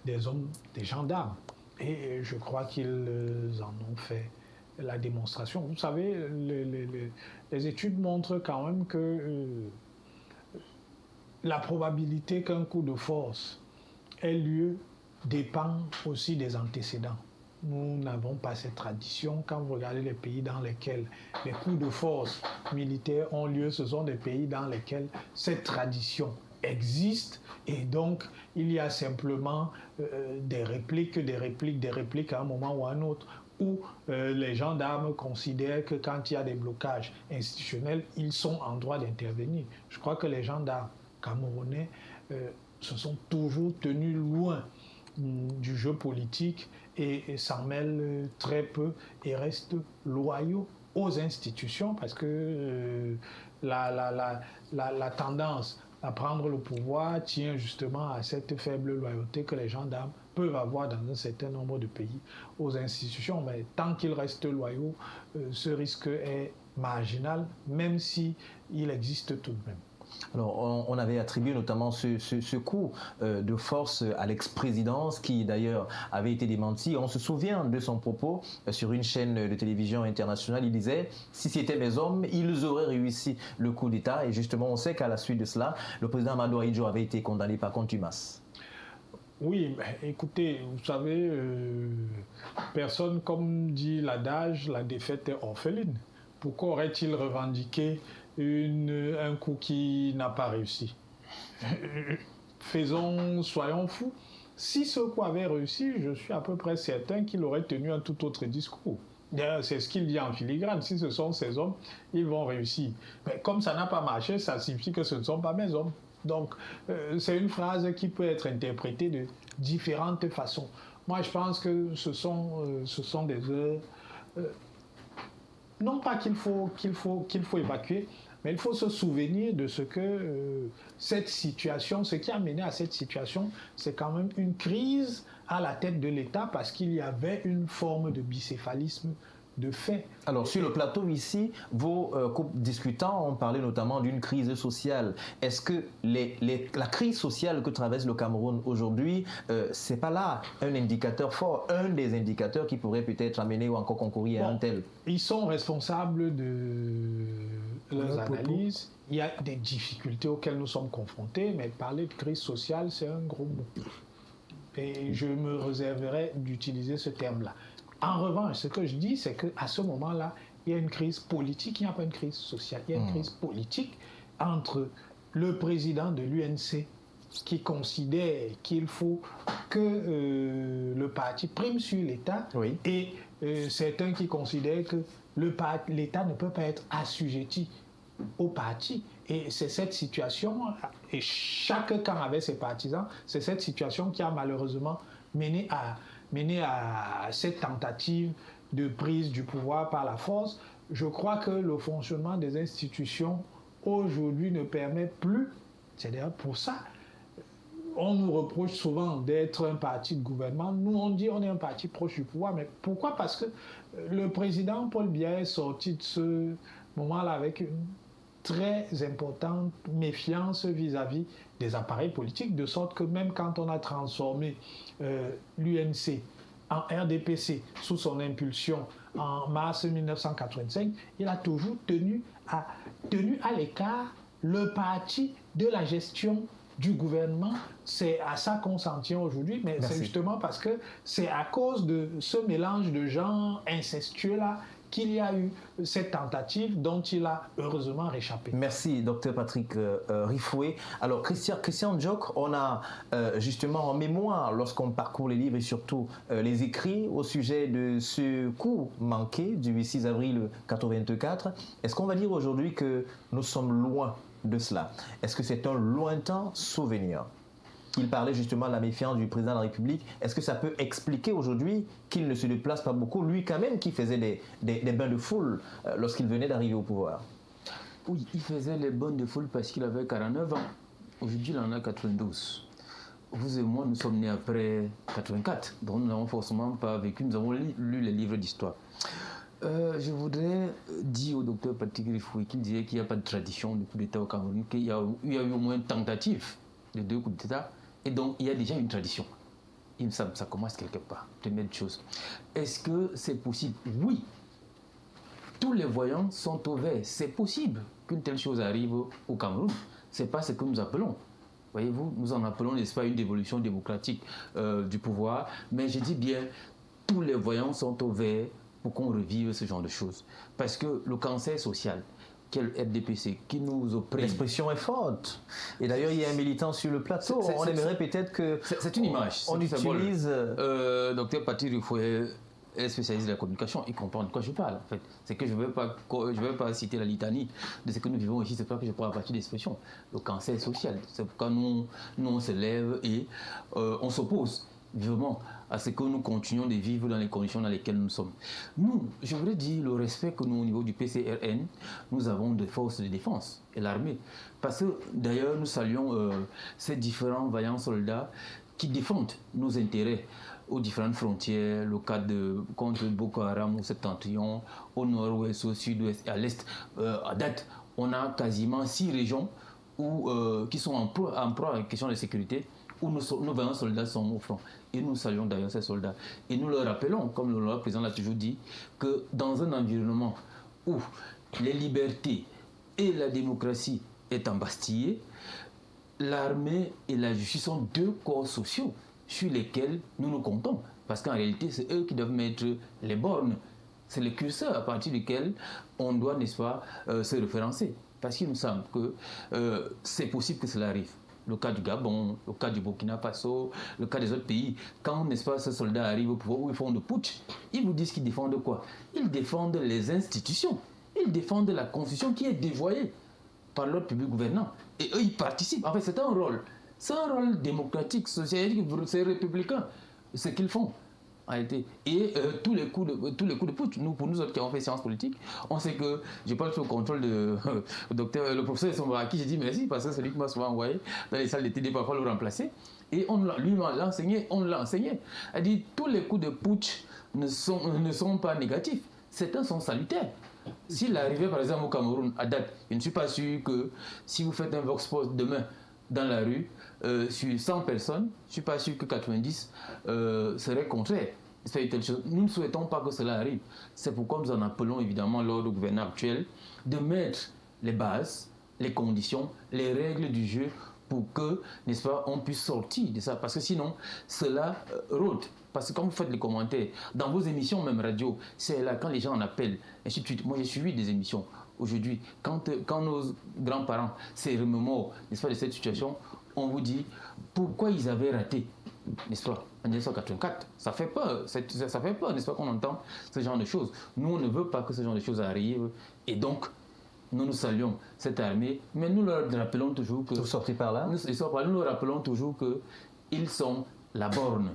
des hommes, des gendarmes. Et je crois qu'ils en ont fait la démonstration. Vous savez, les études montrent quand même que la probabilité qu'un coup de force ait lieu dépend aussi des antécédents. Nous n'avons pas cette tradition. Quand vous regardez les pays dans lesquels les coups de force militaires ont lieu, ce sont des pays dans lesquels cette tradition existe et donc il y a simplement des répliques à un moment ou à un autre où les gendarmes considèrent que quand il y a des blocages institutionnels, ils sont en droit d'intervenir. Je crois que les gendarmes camerounais se sont toujours tenus loin du jeu politique et s'en mêlent très peu et restent loyaux aux institutions parce que la tendance à prendre le pouvoir tient justement à cette faible loyauté que les gendarmes peuvent avoir dans un certain nombre de pays aux institutions. Mais tant qu'ils restent loyaux, ce risque est marginal, même si il existe tout de même. Alors, on avait attribué notamment ce coup de force à l'ex-présidence qui d'ailleurs avait été démenti. On se souvient de son propos sur une chaîne de télévision internationale. Il disait « Si c'était mes hommes, ils auraient réussi le coup d'État ». Et justement, on sait qu'à la suite de cela, le président Amadou Ahidjo avait été condamné par contumace. Oui, écoutez, vous savez, personne, comme dit l'adage, la défaite est orpheline. Pourquoi aurait-il revendiqué un coup qui n'a pas réussi? Soyons fous. Si ce coup avait réussi, je suis à peu près certain qu'il aurait tenu un tout autre discours. C'est ce qu'il dit en filigrane. Si ce sont ces hommes, ils vont réussir. Mais comme ça n'a pas marché, ça signifie que ce ne sont pas mes hommes. Donc, c'est une phrase qui peut être interprétée de différentes façons. Moi, je pense que ce sont des heures... non pas qu'il faut évacuer, mais il faut se souvenir de ce que cette situation, ce qui a mené à cette situation, c'est quand même une crise à la tête de l'État parce qu'il y avait une forme de bicéphalisme de fait. Alors, sur le plateau ici, vos discutants ont parlé notamment d'une crise sociale. Est-ce que la crise sociale que traverse le Cameroun aujourd'hui, c'est pas là un indicateur fort, un des indicateurs qui pourrait peut-être amener ou encore concourir à un tel? Ils sont responsables de leurs analyses. Il y a des difficultés auxquelles nous sommes confrontés, mais parler de crise sociale, c'est un gros mot. Et je me réserverai d'utiliser ce terme-là. En revanche, ce que je dis, c'est qu'à ce moment-là, il y a une crise politique, il n'y a pas une crise sociale, il y a une crise politique entre le président de l'UNC qui considère qu'il faut que le parti prime sur l'État et certains qui considèrent que l'État ne peut pas être assujetti au parti. Et c'est cette situation, et chaque camp avait ses partisans, c'est cette situation qui a malheureusement mené à cette tentative de prise du pouvoir par la force. Je crois que le fonctionnement des institutions aujourd'hui ne permet plus, c'est d'ailleurs pour ça, on nous reproche souvent d'être un parti de gouvernement. Nous, on dit on est un parti proche du pouvoir, mais pourquoi? Parce que le président Paul Biya est sorti de ce moment-là avec une très importante méfiance vis-à-vis des appareils politiques, de sorte que même quand on a transformé l'UNC en RDPC sous son impulsion en mars 1985, il a toujours tenu à l'écart le parti de la gestion du gouvernement. C'est à ça qu'on s'en tient aujourd'hui, mais c'est justement parce que c'est à cause de ce mélange de gens incestueux-là qu'il y a eu cette tentative dont il a heureusement réchappé. Merci, Dr Patrick Rifoué. Alors, Christian Diok, on a justement en mémoire, lorsqu'on parcourt les livres et surtout les écrits au sujet de ce coup manqué du 6 avril 1984, est-ce qu'on va dire aujourd'hui que nous sommes loin de cela? Est-ce que c'est un lointain souvenir? Il parlait justement de la méfiance du président de la République. Est-ce que ça peut expliquer aujourd'hui qu'il ne se déplace pas beaucoup, lui quand même qui faisait des bains de foule lorsqu'il venait d'arriver au pouvoir? Oui, il faisait les bains de foule parce qu'il avait 49 ans. Aujourd'hui, il en a 92. Vous et moi, nous sommes nés après 84, donc nous n'avons forcément pas vécu, nous avons lu les livres d'histoire. Je voudrais dire au docteur Patrick Rifoué qu'il disait qu'il n'y a pas de tradition de coup d'État au Cameroun, qu'il y a eu au moins une tentative de 2 coups d'État, et donc il y a déjà une tradition. Il me semble que ça commence quelque part, première chose. Est-ce que c'est possible? Oui. Tous les voyants sont au vert. C'est possible qu'une telle chose arrive au Cameroun. Ce n'est pas ce que nous appelons. Voyez-vous, nous en appelons, n'est-ce pas, une dévolution démocratique du pouvoir, mais je dis bien, tous les voyants sont au vert pour qu'on revive ce genre de choses. Parce que le cancer social, quel RDPC qui nous opprime. L'expression est forte. Et d'ailleurs, il y a un militant sur le plateau. On aimerait peut-être que... C'est une image. On utilise... Docteur Patrick Rifoué est spécialiste de la communication. Il comprend de quoi je parle. En fait. C'est que je ne vais pas citer la litanie de ce que nous vivons ici. C'est pas que je prends la partie d'expression. Le cancer social. C'est pourquoi nous on se lève et on s'oppose vivement à ce que nous continuons de vivre dans les conditions dans lesquelles nous sommes. Nous, je voudrais dire le respect que nous, au niveau du PCRN, nous avons des forces de défense et l'armée. Parce que, d'ailleurs, nous saluons ces différents vaillants soldats qui défendent nos intérêts aux différentes frontières, le cas contre Boko Haram au septentrion, au nord-ouest, au sud-ouest et à l'est. À date, on a quasiment 6 régions qui sont en proie à la question de sécurité, où nos 20 soldats sont au front. Et nous saluons d'ailleurs ces soldats. Et nous leur rappelons, comme le président l'a toujours dit, que dans un environnement où les libertés et la démocratie est embastillée, l'armée et la justice sont deux corps sociaux sur lesquels nous nous comptons. Parce qu'en réalité, c'est eux qui doivent mettre les bornes. C'est le curseur à partir duquel on doit, n'est-ce pas, se référencer. Parce qu'il nous semble que c'est possible que cela arrive. Le cas du Gabon, le cas du Burkina Faso, le cas des autres pays. Quand, n'est-ce pas, ces soldats arrivent au pouvoir où ils font de putsch, ils vous disent qu'ils défendent quoi? Ils défendent les institutions. Ils défendent la constitution qui est dévoyée par l'ordre public gouvernant. Et eux, ils participent. En fait, c'est un rôle. C'est un rôle démocratique, socialistique, c'est républicain. Ce qu'ils font. Et tous les coups de putsch, pour nous autres qui avons fait sciences politiques, on sait que je parle sous le contrôle de le professeur Sombra, à qui j'ai dit merci parce que c'est lui qui m'a souvent envoyé dans les salles d'études parfois le remplacer. Et lui l'a enseigné, on l'a enseigné. Elle dit tous les coups de putsch ne sont pas négatifs, certains sont salutaires. S'il arrivait par exemple au Cameroun à date, je ne suis pas sûr que si vous faites un vox pop demain dans la rue, sur 100 personnes, je ne suis pas sûr que 90 seraient contraires. Nous ne souhaitons pas que cela arrive. C'est pourquoi nous en appelons évidemment l'ordre gouvernant actuel de mettre les bases, les conditions, les règles du jeu pour que, n'est-ce pas, on puisse sortir de ça. Parce que sinon, cela rôde. Parce que quand vous faites les commentaires, dans vos émissions, même radio, c'est là, quand les gens en appellent, ainsi de suite. Moi, j'ai suivi des émissions aujourd'hui. Quand nos grands-parents se remémorent, n'est-ce pas, de cette situation, on vous dit pourquoi ils avaient raté, n'est-ce pas, en 1984. Ça fait peur, n'est-ce pas, qu'on entend ce genre de choses. Nous, on ne veut pas que ce genre de choses arrivent. Et donc, nous saluons cette armée, mais nous leur rappelons toujours que... Vous sortez par là? Nous leur rappelons toujours qu'ils sont la borne.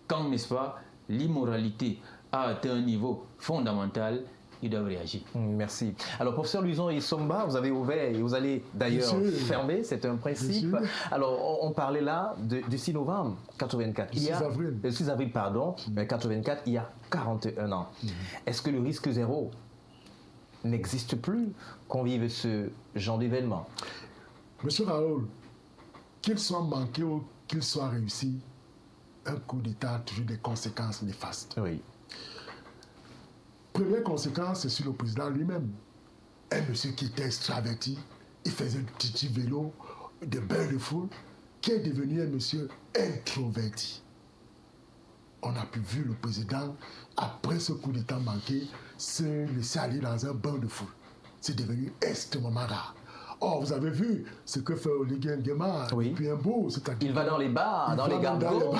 Quand, n'est-ce pas, l'immoralité a atteint un niveau fondamental, ils doivent réagir. Merci. Alors, professeur Louison Isomba, vous avez ouvert et vous allez d'ailleurs fermer, c'est un principe. Alors, on parlait là du 6 novembre 84. Le 6 avril, pardon, 84, il y a 41 ans. Est-ce que le risque zéro n'existe plus qu'on vive ce genre d'événement? Monsieur Raoul, qu'il soit manqué ou qu'il soit réussi, un coup d'État a toujours des conséquences néfastes. Oui. Première conséquence, c'est sur le président lui-même. Un monsieur qui était extraverti, il faisait du petit vélo, des bains de foule, qui est devenu un monsieur introverti. On a pu voir le président, après ce coup d'État manqué, se laisser aller dans un bain de foule. C'est devenu extrêmement rare. Or, vous avez vu ce que fait Oliguen Nguema depuis un bout. Il va dans les bars, dans les gargos,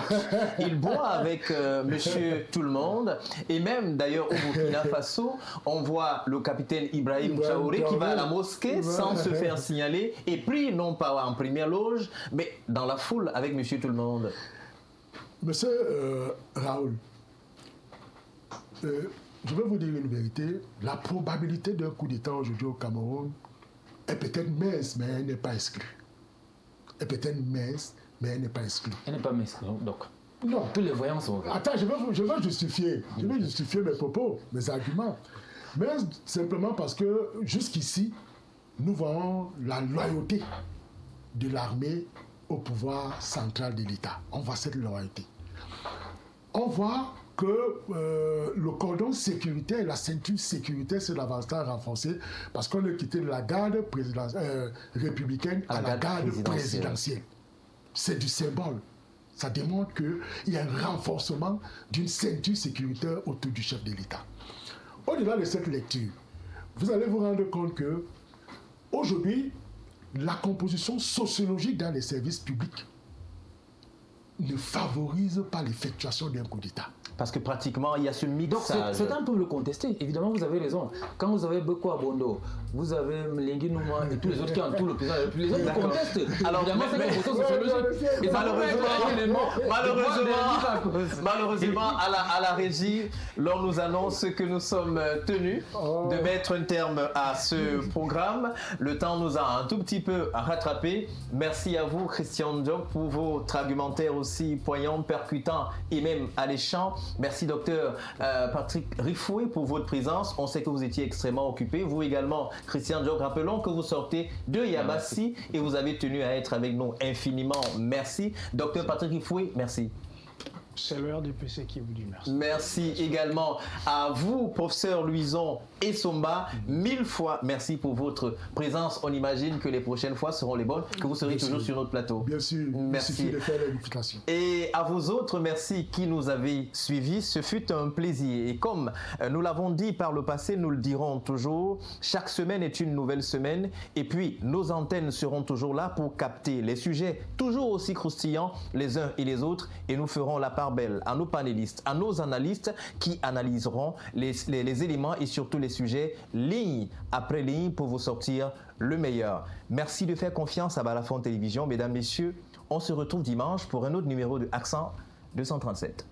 il boit avec monsieur tout le monde. Et même d'ailleurs au Burkina Faso, on voit le capitaine Ibrahim Traoré qui va à la mosquée sans se faire signaler et prie non pas en première loge, mais dans la foule avec monsieur tout le monde. Monsieur Raoul, je vais vous dire une vérité. La probabilité d'un coup d'État aujourd'hui au Cameroun est peut-être mince, mais elle n'est pas exclue. Elle peut être mince, mais elle n'est pas exclue. Elle n'est pas mince, donc. Non. Tous les voyants sont... Attends, je vais justifier. Je vais justifier mes propos, mes arguments. Mais simplement parce que jusqu'ici, nous voyons la loyauté de l'armée au pouvoir central de l'État. On voit cette loyauté. On voit que le cordon sécuritaire, la ceinture sécuritaire, c'est davantage renforcé parce qu'on a quitté la garde républicaine à la garde présidentielle. C'est du symbole. Ça démontre qu'il y a un renforcement d'une ceinture sécuritaire autour du chef de l'État. Au-delà de cette lecture, vous allez vous rendre compte que aujourd'hui, la composition sociologique dans les services publics ne favorise pas l'effectuation d'un coup d'État. Parce que pratiquement, il y a ce mixage. Donc, certains peuvent le contester. Évidemment, vous avez raison. Quand vous avez Beko Abondo, vous avez Mlengi Nouma et tous les autres qui entourent le président, les autres le contestent. Alors, évidemment, c'est une question sociologique. Et malheureusement, à la régie, l'on nous annonce que nous sommes tenus de mettre un terme à ce programme. Le temps nous a un tout petit peu rattrapé. Merci à vous, Christian Diop, pour votre argumentaire aussi poignant, percutant et même alléchant. également. Merci docteur Patrick Rifoué pour votre présence. On sait que vous étiez extrêmement occupé. Vous également, Christian Diog, rappelons que vous sortez de Yabassi et vous avez tenu à être avec nous infiniment. Merci. Docteur Patrick Rifoué, merci. C'est l'heure du PC qui vous dit merci. Merci également à vous, professeur Louison et Somba. 1000 fois merci pour votre présence. On imagine que les prochaines fois seront les bonnes, que vous serez toujours sur notre plateau. Bien sûr, merci. Il suffit de faire l'invitation. Et à vous autres, merci qui nous avez suivis. Ce fut un plaisir. Et comme nous l'avons dit par le passé, nous le dirons toujours, chaque semaine est une nouvelle semaine. Et puis, nos antennes seront toujours là pour capter les sujets toujours aussi croustillants les uns et les autres. Et nous ferons la part belle à nos panélistes, à nos analystes qui analyseront les éléments et surtout les sujets ligne après ligne pour vous sortir le meilleur. Merci de faire confiance à Balafon Télévision. Mesdames, Messieurs, on se retrouve dimanche pour un autre numéro de Accent 237.